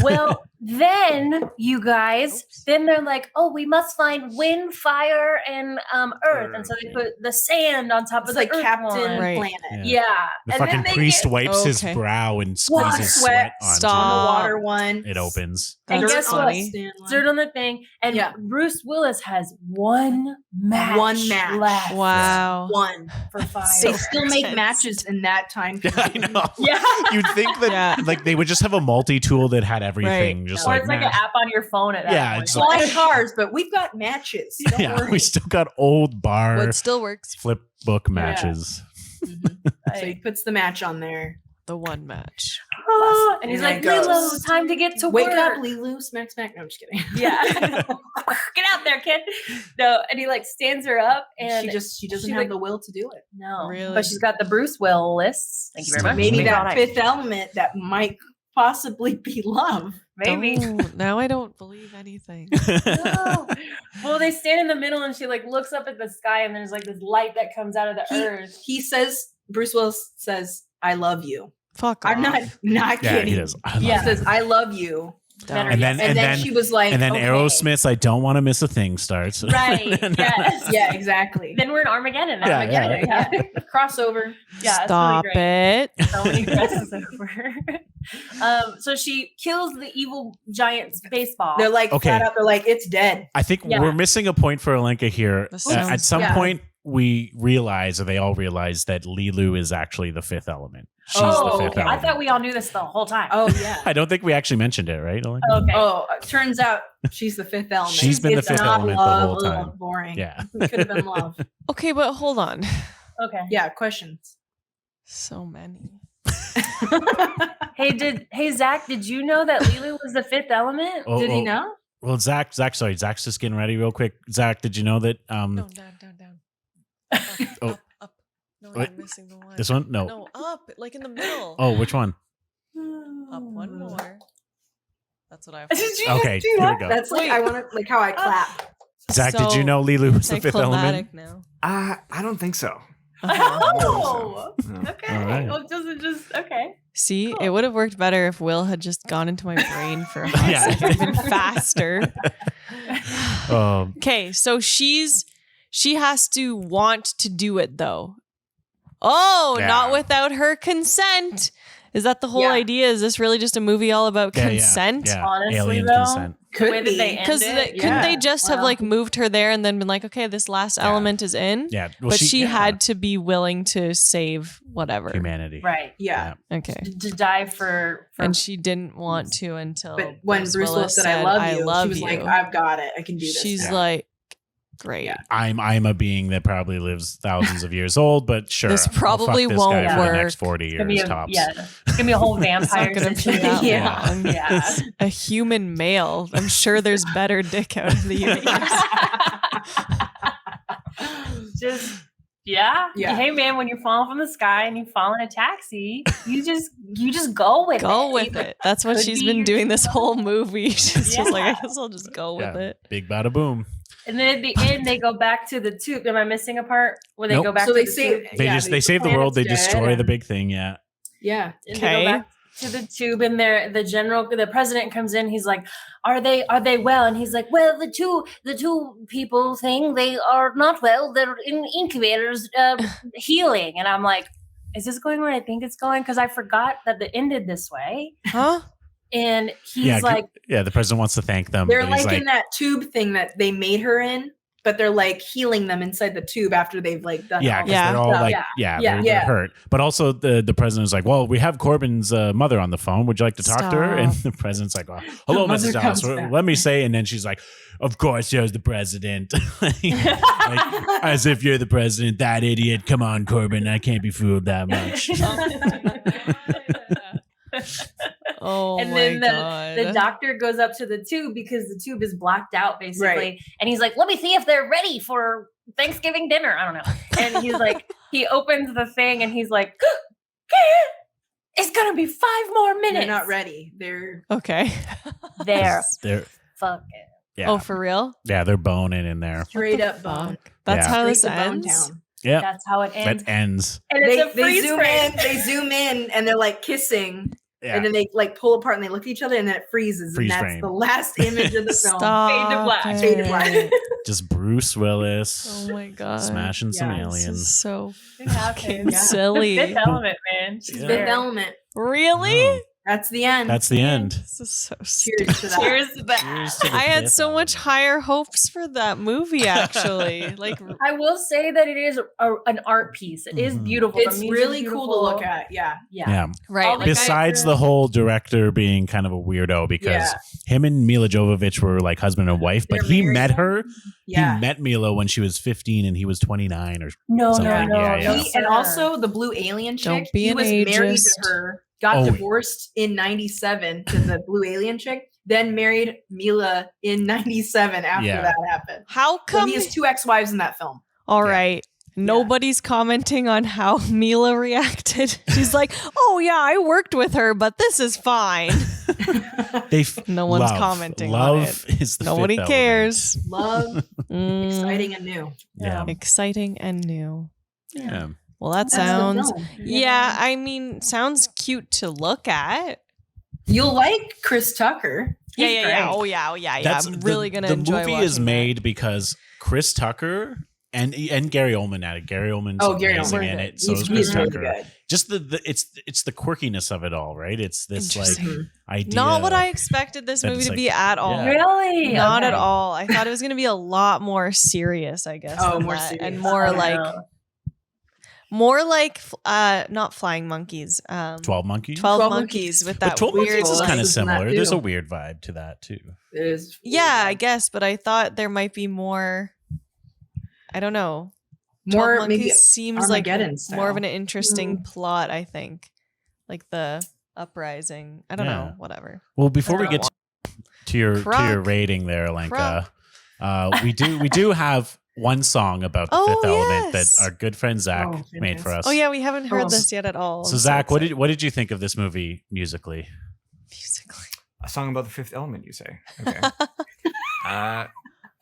Well, then you guys, then they're like, oh, we must find wind, fire, and earth, and so they put the sand on top of It's the like earth Captain one. Right. Planet. Yeah, The and fucking then they priest get, wipes his Okay. brow and Water squeezes sweat. sweat onto Stop. On the it. water one. It opens. and That's guess what? funny. Dirt on the thing, and Yeah. Bruce Willis has one match left Wow. One. for fire. They still make Intense. matches in that time. I know. Yeah. You'd think that Yeah. like they would just have a multi-tool that had everything, just Or like, it's like match. an app on your phone at that Yeah, point. it's Fly cars, but we've got matches. Don't yeah, worry. we still got old bar What still works? flip book matches. Mhm. So he puts the match on there. The one match. And he's And like, then it Lilo, goes, time to get to Wake work. up, Lilu. Smack, smack. No, I'm just kidding. Yeah. Get out there, kid. No, and he like stands her up, and she doesn't she, have like- the will to do it. no, Really? but she's got the Bruce Willis. Thank you very much. Maybe Maybe that fifth element that might possibly be love. Maybe. Don't- now I don't believe anything. No. Well, they stand in the middle, and she like looks up at the sky, and there's like this light that comes out of the earth. He says, Bruce Willis says, "I love you." Fuck off. I'm not Yeah, kidding. he does. I love He it. says, "I love you," Don't. And then- and then she was like, And then okay. Aerosmith's "I Don't Want to Miss a Thing" starts. Right. Yes. Yeah, exactly. Then we're in Armageddon. Yeah, Armageddon. yeah. Crossover. Yeah, Stop it's really great. it. So many crossover. So she kills the evil giant space ball. They're like Okay. flat out. They're like, "It's dead." I think Yeah. we're missing a point for Alenka here. This At sounds- some yeah. point, we realize, or they all realize, that Lilu is actually the fifth element. She's the fifth I element. thought we all knew this the whole time. Oh yeah. I don't think we actually mentioned it, right, Alenka? Okay. Oh, turns out she's the fifth element. She's been the It's fifth not element the love. whole time. Ugh, boring. Yeah. It could have been love. Okay, but hold on. Okay. Yeah. Questions. So many. Hey Zach, did you know that Lilu was the fifth element? Oh, Did he oh, know? Well, Zach's just getting ready real quick. Zach, did you know that No, down. Up, Oh. up. No, Wait. you're missing the one. this one? No. No, up, like in the middle. Oh, which one? Up one more. That's what I have. Did you Okay, do here we that? go. That's like Wait. I want to like how I clap. Zach, did you So know Lilu was the fifth element? Anticlimactic now. I don't think so. Oh, No. okay. All right. Well, just okay. See, it would have worked better if Will had just gone into my brain for a hot Yeah. second, even faster. Okay, so she has to want to do it though. Oh, Yeah. not without her consent. Is that the whole Yeah. idea? Is this really just a movie all about consent? Yeah. Honestly, Alien though, consent. Could way that be. they end Because it, couldn't they yeah. just have Well. like moved her there and then been like, okay, this last Yeah. element is in? Yeah. Well, But she yeah. had to be willing to save whatever. humanity. right? Yeah. Okay. To die for And she didn't want to until But when Bruce Willis said, "I love you," she was like, "I've got it. I can do this." She's now." like, great. Yeah. I'm a being that probably lives thousands of years old, but sure, This I'll probably fuck this won't guy for the work. next 40 It's gonna be years a, tops. yeah, it's gonna be a whole vampire gonna be situation. that Yeah. long. Yeah. A human male. I'm sure there's better dick out of the universe. Just yeah. Yeah. Hey man, when you're falling from the sky and you fall in a taxi, you just go with it. Go with it. That's what Could she's be been your- doing this whole movie. She's just like, I Yeah. guess I'll just go with Yeah. it. Big bada boom. And then at the end, they go back to the tube. Am I missing a part where they Nope. go back So to they the say tube? They save the world. They planet's dead destroy the and- big thing. Yeah. Yeah. And Okay. they go back to the tube, and the president comes in. He's like, "Are they well?" And he's like, "Well, the two people thing, they are not well. They're in incubators, healing." And I'm like, "Is this going where I think it's going?" Because I forgot that it ended this way. Huh? And he's Yeah. like, The president wants to thank them. They're but he's like in that tube thing that they made her in. but they're like healing them inside the tube after they've like done Yeah, all because this they're all stuff. like, they're Yeah. hurt. But also the president's like, well, we have Corbin's mother on the phone. Would you like to talk to her? And the president's like, oh, hello, The Mrs. mother Dallas. comes back. Let me say. And then she's like, of course, you're the president. Like, as if you're the president, that idiot. Come on, Corbin. I can't be fooled that much. Oh And my then god. the doctor goes up to the tube because the tube is blacked out basically. Right. And he's like, let me see if they're ready for Thanksgiving dinner. I don't know. And he's like, he opens the thing and he's like, it's going to be 5 more minutes. They're not ready. They're Okay. They're They're fucking. yeah, Oh, for real? yeah, they're boning in there. straight up bone. Fuck. That's Yeah. how this Straight to Bone ends. Town. Yeah, That's how it ends. that ends. And it's a They freeze zoom frame. in. They zoom in, and they're like kissing, Yeah, and then they like pull apart, and they look at each other, and then it freezes, Freeze and that's frame. the last image of the film. Stop Fade to black. it. Fade to black. just Bruce Willis Oh my god. smashing some Yeah, This is aliens. so It happens. fucking Yeah. silly. Fifth Element, man. She's Yeah. Fifth there. Element. Really? Oh, That's the end. that's the end. This is so stupid. Cheers to that. Cheers to that. Cheers to the I had Fifth so much Element. higher hopes for that movie, actually. Like, I will say that it is an art piece. It is Mhm. beautiful. The It's music's really cool to beautiful. look at. Yeah. Yeah. right. All Like, the Besides the whole director being kind of a weirdo because him and Mila Jovovich were like husband and wife, but They're he married met now? her. Yeah. He met Mila when she was 15 and he was 29 or No, Something. no, no. Yeah, yeah. no, And also the blue alien chick. Don't be he an was married ageist. to her, got Oh. divorced in 97 to the blue alien chick, then married Mila in 97 after Yeah. that happened. how So come? he has 2 ex-wives in that film. All Yeah. right. Nobody's commenting on how Mila reacted. She's like, "Oh yeah, I worked with her, but this is fine." they No one's love. commenting on Love it. is the Nobody fifth cares. Love, Mm, exciting and new. element. exciting and new. Yeah. Well, that That's the sounds. film. Yeah, I mean, sounds cute to look at. You'll like Chris Tucker. Yeah, He's yeah, yeah. great. Oh, yeah, oh, yeah, yeah. I'm really gonna enjoy The movie watching is made because Chris Tucker and Gary Oldman at it. Gary Oldman's Gary amazing Oldman. in it. So He's is Chris really Tucker. good. Just it's the quirkiness of it all, right? It's this like Interesting. idea. Not what I expected this that movie it's to like- be at all. Yeah. Really? Not at Okay. all. I thought it was going to be a lot more serious, I guess. Oh, than more that. serious. And more I like, don't know. not Flying Monkeys. 12 Monkeys. 12 12 Monkeys with But that 12 weird. Monkeys is kind of Monkeys in that similar. There's too. a weird vibe to that too. It is. Yeah, I guess, but I thought there might be more. I don't know. 12 More Monkeys maybe seems like Armageddon more of an style. interesting plot, I think. Like the uprising. I don't Yeah. know. Whatever. Well, before we don't get to your Croc. rating there, Lenka, Croc. we do have one song about the Oh, Fifth Element yes. that our good friend Zach Oh, made for goodness. us. Oh yeah, we haven't heard Oh. this yet at all. So I'm Zach, what excited. did you think of this movie musically? musically? A song about the Fifth Element, you say? Okay.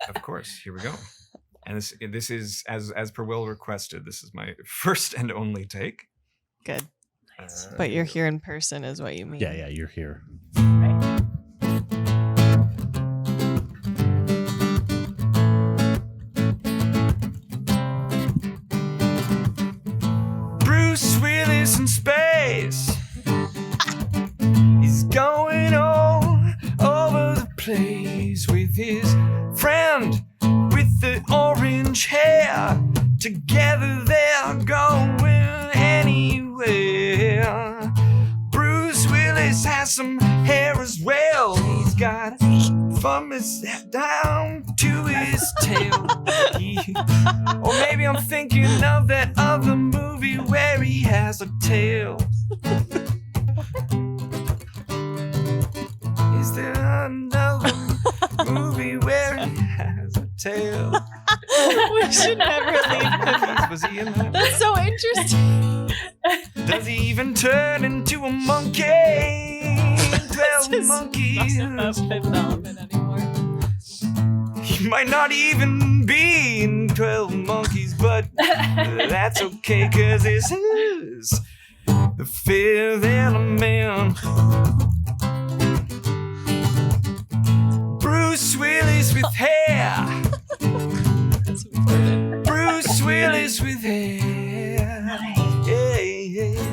Of course. Here we go. And this is as per Will requested. This is my first and only take. Good. But you're here in person, is what you mean. Yeah, you're here. Bruce Willis in space. He's going all over the place with his friend with the orange hair. Together they're going anywhere. Bruce Willis has some hair as well. He's got from his head down to his tail. Or maybe I'm thinking of that other movie where he has a tail. Is there another movie where he has a tail? We should never leave him. Was he in that? That's so interesting. Does he even turn into a monkey? 12 monkeys. He might not even be in 12 Monkeys, but that's okay, cause this is the Fifth Element. Bruce Willis with hair. Bruce Willis with hair. Yeah, yeah.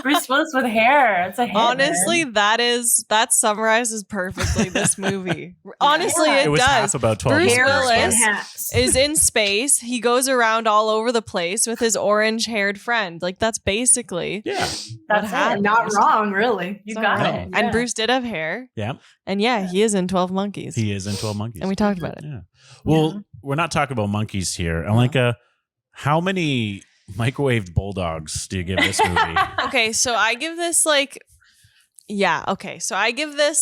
Bruce Willis with hair. It's a hit. Honestly, man. that summarizes perfectly this movie. Honestly, Yeah. it was does. half about 12 Bruce years ago. Willis hats. is in space. He goes around all over the place with his orange-haired friend. Like that's basically Yeah. That's what it. happened. Not wrong, really. You So- got No. it. And Yeah. Bruce did have hair. Yeah. And yeah, he is in 12 Monkeys. He is in 12 Monkeys. And we talked about it. Yeah. Well, we're not talking about monkeys here. Alenka, how many microwaved bulldogs do you give this movie? Okay, so I give this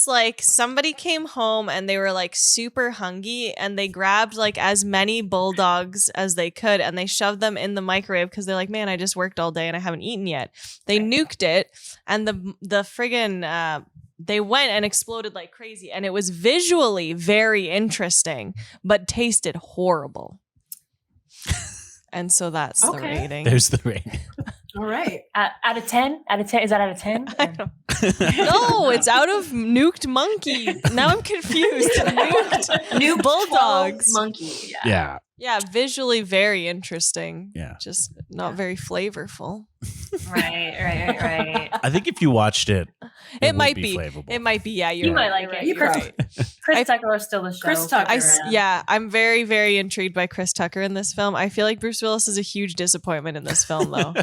like somebody came home and they were like super hungry and they grabbed like as many bulldogs as they could and they shoved them in the microwave because they're like, man, I just worked all day and I haven't eaten yet. They nuked it and the friggin' they went and exploded like crazy and it was visually very interesting but tasted horrible. And so that's the Okay. rating. There's the rating. All right. Out of 10? Out of 10? Is that out of 10? I don't- No, it's out of nuked monkey. Now I'm confused. Nuked New bulldogs. monkey. Yeah. Yeah. Yeah, visually very interesting. Yeah. Just not very flavorful. Right. I think if you watched it, It would might be be. flavorable. It might be. Yeah, You might like it. You're right. Chris Tucker is still the show. Chris Tucker. I'm very, very intrigued by Chris Tucker in this film. I feel like Bruce Willis is a huge disappointment in this film, though.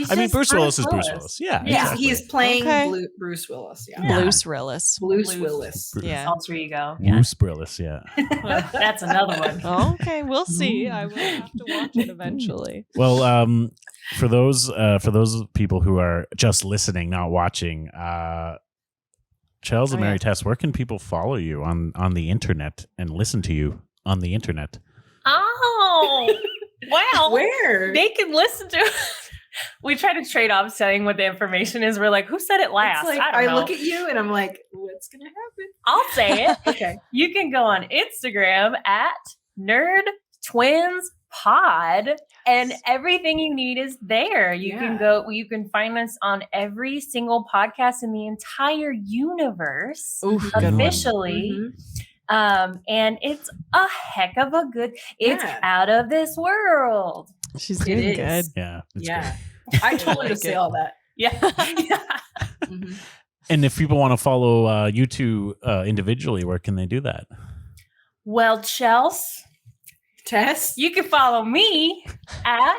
I mean, Bruce Willis is Bruce Willis. Yeah. Yeah, exactly. he is playing Okay. Bruce Willis. Yeah. Yeah. Bruce Willis. Bruce Willis. Yeah. Alter ego. Yeah. Bruce Willis, yeah. That's another one. Oh, okay, we'll see. I will have to watch it eventually. Well, for those people who are just listening, not watching, Chels Oh, Mary yeah. Tess, where can people follow you on the internet and listen to you on the internet? Oh, wow. Where? They can listen to We try to trade off saying what the information is. We're like, who said it last? It's like, I don't know. look at you and I'm like, what's gonna happen? I'll say it. Okay. You can go on Instagram at Nerd Twins Pod, and everything you need is there. You can find us on every single podcast in the entire universe Ooh, good one. officially. And it's a heck of a good, it's Yeah. out of this world. She's It doing is. good. Yeah. It's Yeah. great. I told her to like say it. all that. Yeah. Mhm. And if people want to follow you two individually, where can they do that? Well, Chels, Tess? you can follow me at,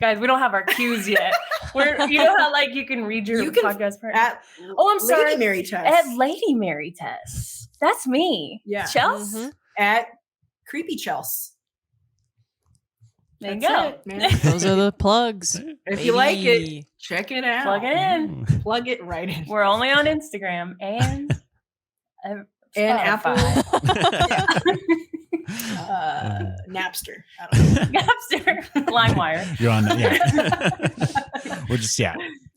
guys, we don't have our cues yet. You know how like you can read your You can podcast part? At Oh, I'm sorry. Lady Mary Tess. At Lady Mary Tess. That's me. Yeah. Chels? Mhm. At Creepy Chels. There you That's go. it, man. Those are the plugs. If you like it, Baby. check it out. Plug it in. Plug it right in. We're only on Instagram and And Spotify. Apple. Napster. I don't know. Napster. LimeWire. You're on. Yeah.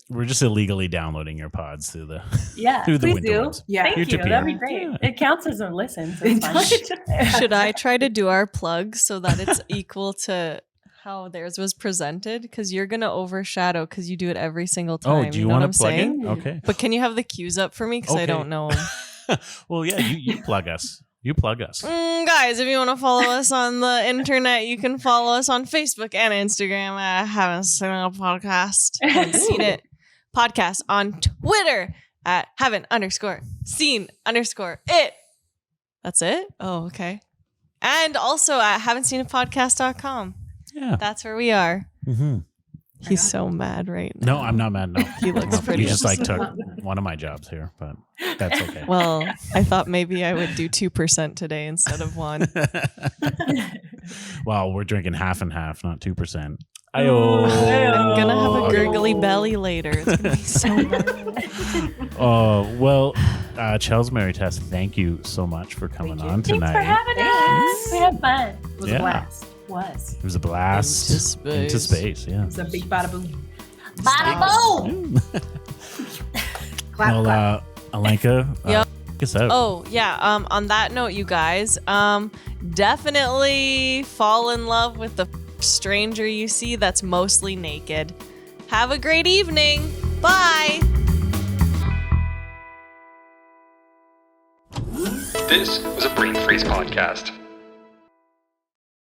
We're just illegally downloading your pods through the Yeah. through the please window do. ones. Yeah. Thank Peer-to-peer. you. That'd be great. Yeah. It counts as a listen. So It it's fine. Should I try to do our plugs so that it's equal to how theirs was presented? Because you're gonna overshadow because you do it every single time. Oh, do you know what want I'm to plug saying? in? Okay. But can you have the cues up for me? Because I Okay. don't know. Well, yeah, you plug us. You plug us. Guys, if you want to follow us on the internet, you can follow us on Facebook and Instagram. I haven't seen a podcast. Haven't seen it. Podcast on Twitter at haven't_seen_it. That's it? Oh, okay. And also at haven'tseenapodcast.com. Yeah. That's where we are. Mm-hmm. He's so mad right now. No, I'm not mad. No, He looks pretty You just like upset. took one of my jobs here, but that's okay. Well, I thought maybe I would do 2% today instead of 1. Well, we're drinking half and half, not 2%. I'm gonna have a gurgly belly later. It's gonna be so bad. Oh, well, Chels Mary Tess, thank you so much for coming on Thanks tonight. for having us. We had fun. It was Yeah. a blast. Was. It was a blast into space. Yeah. It's a big bada boom. Bada boom! Clap, Well, clap. Alenka, Yep. take us out. Oh, yeah. On that note, you guys, definitely fall in love with the stranger you see that's mostly naked. Have a great evening. Bye. This was a Brain Freeze podcast.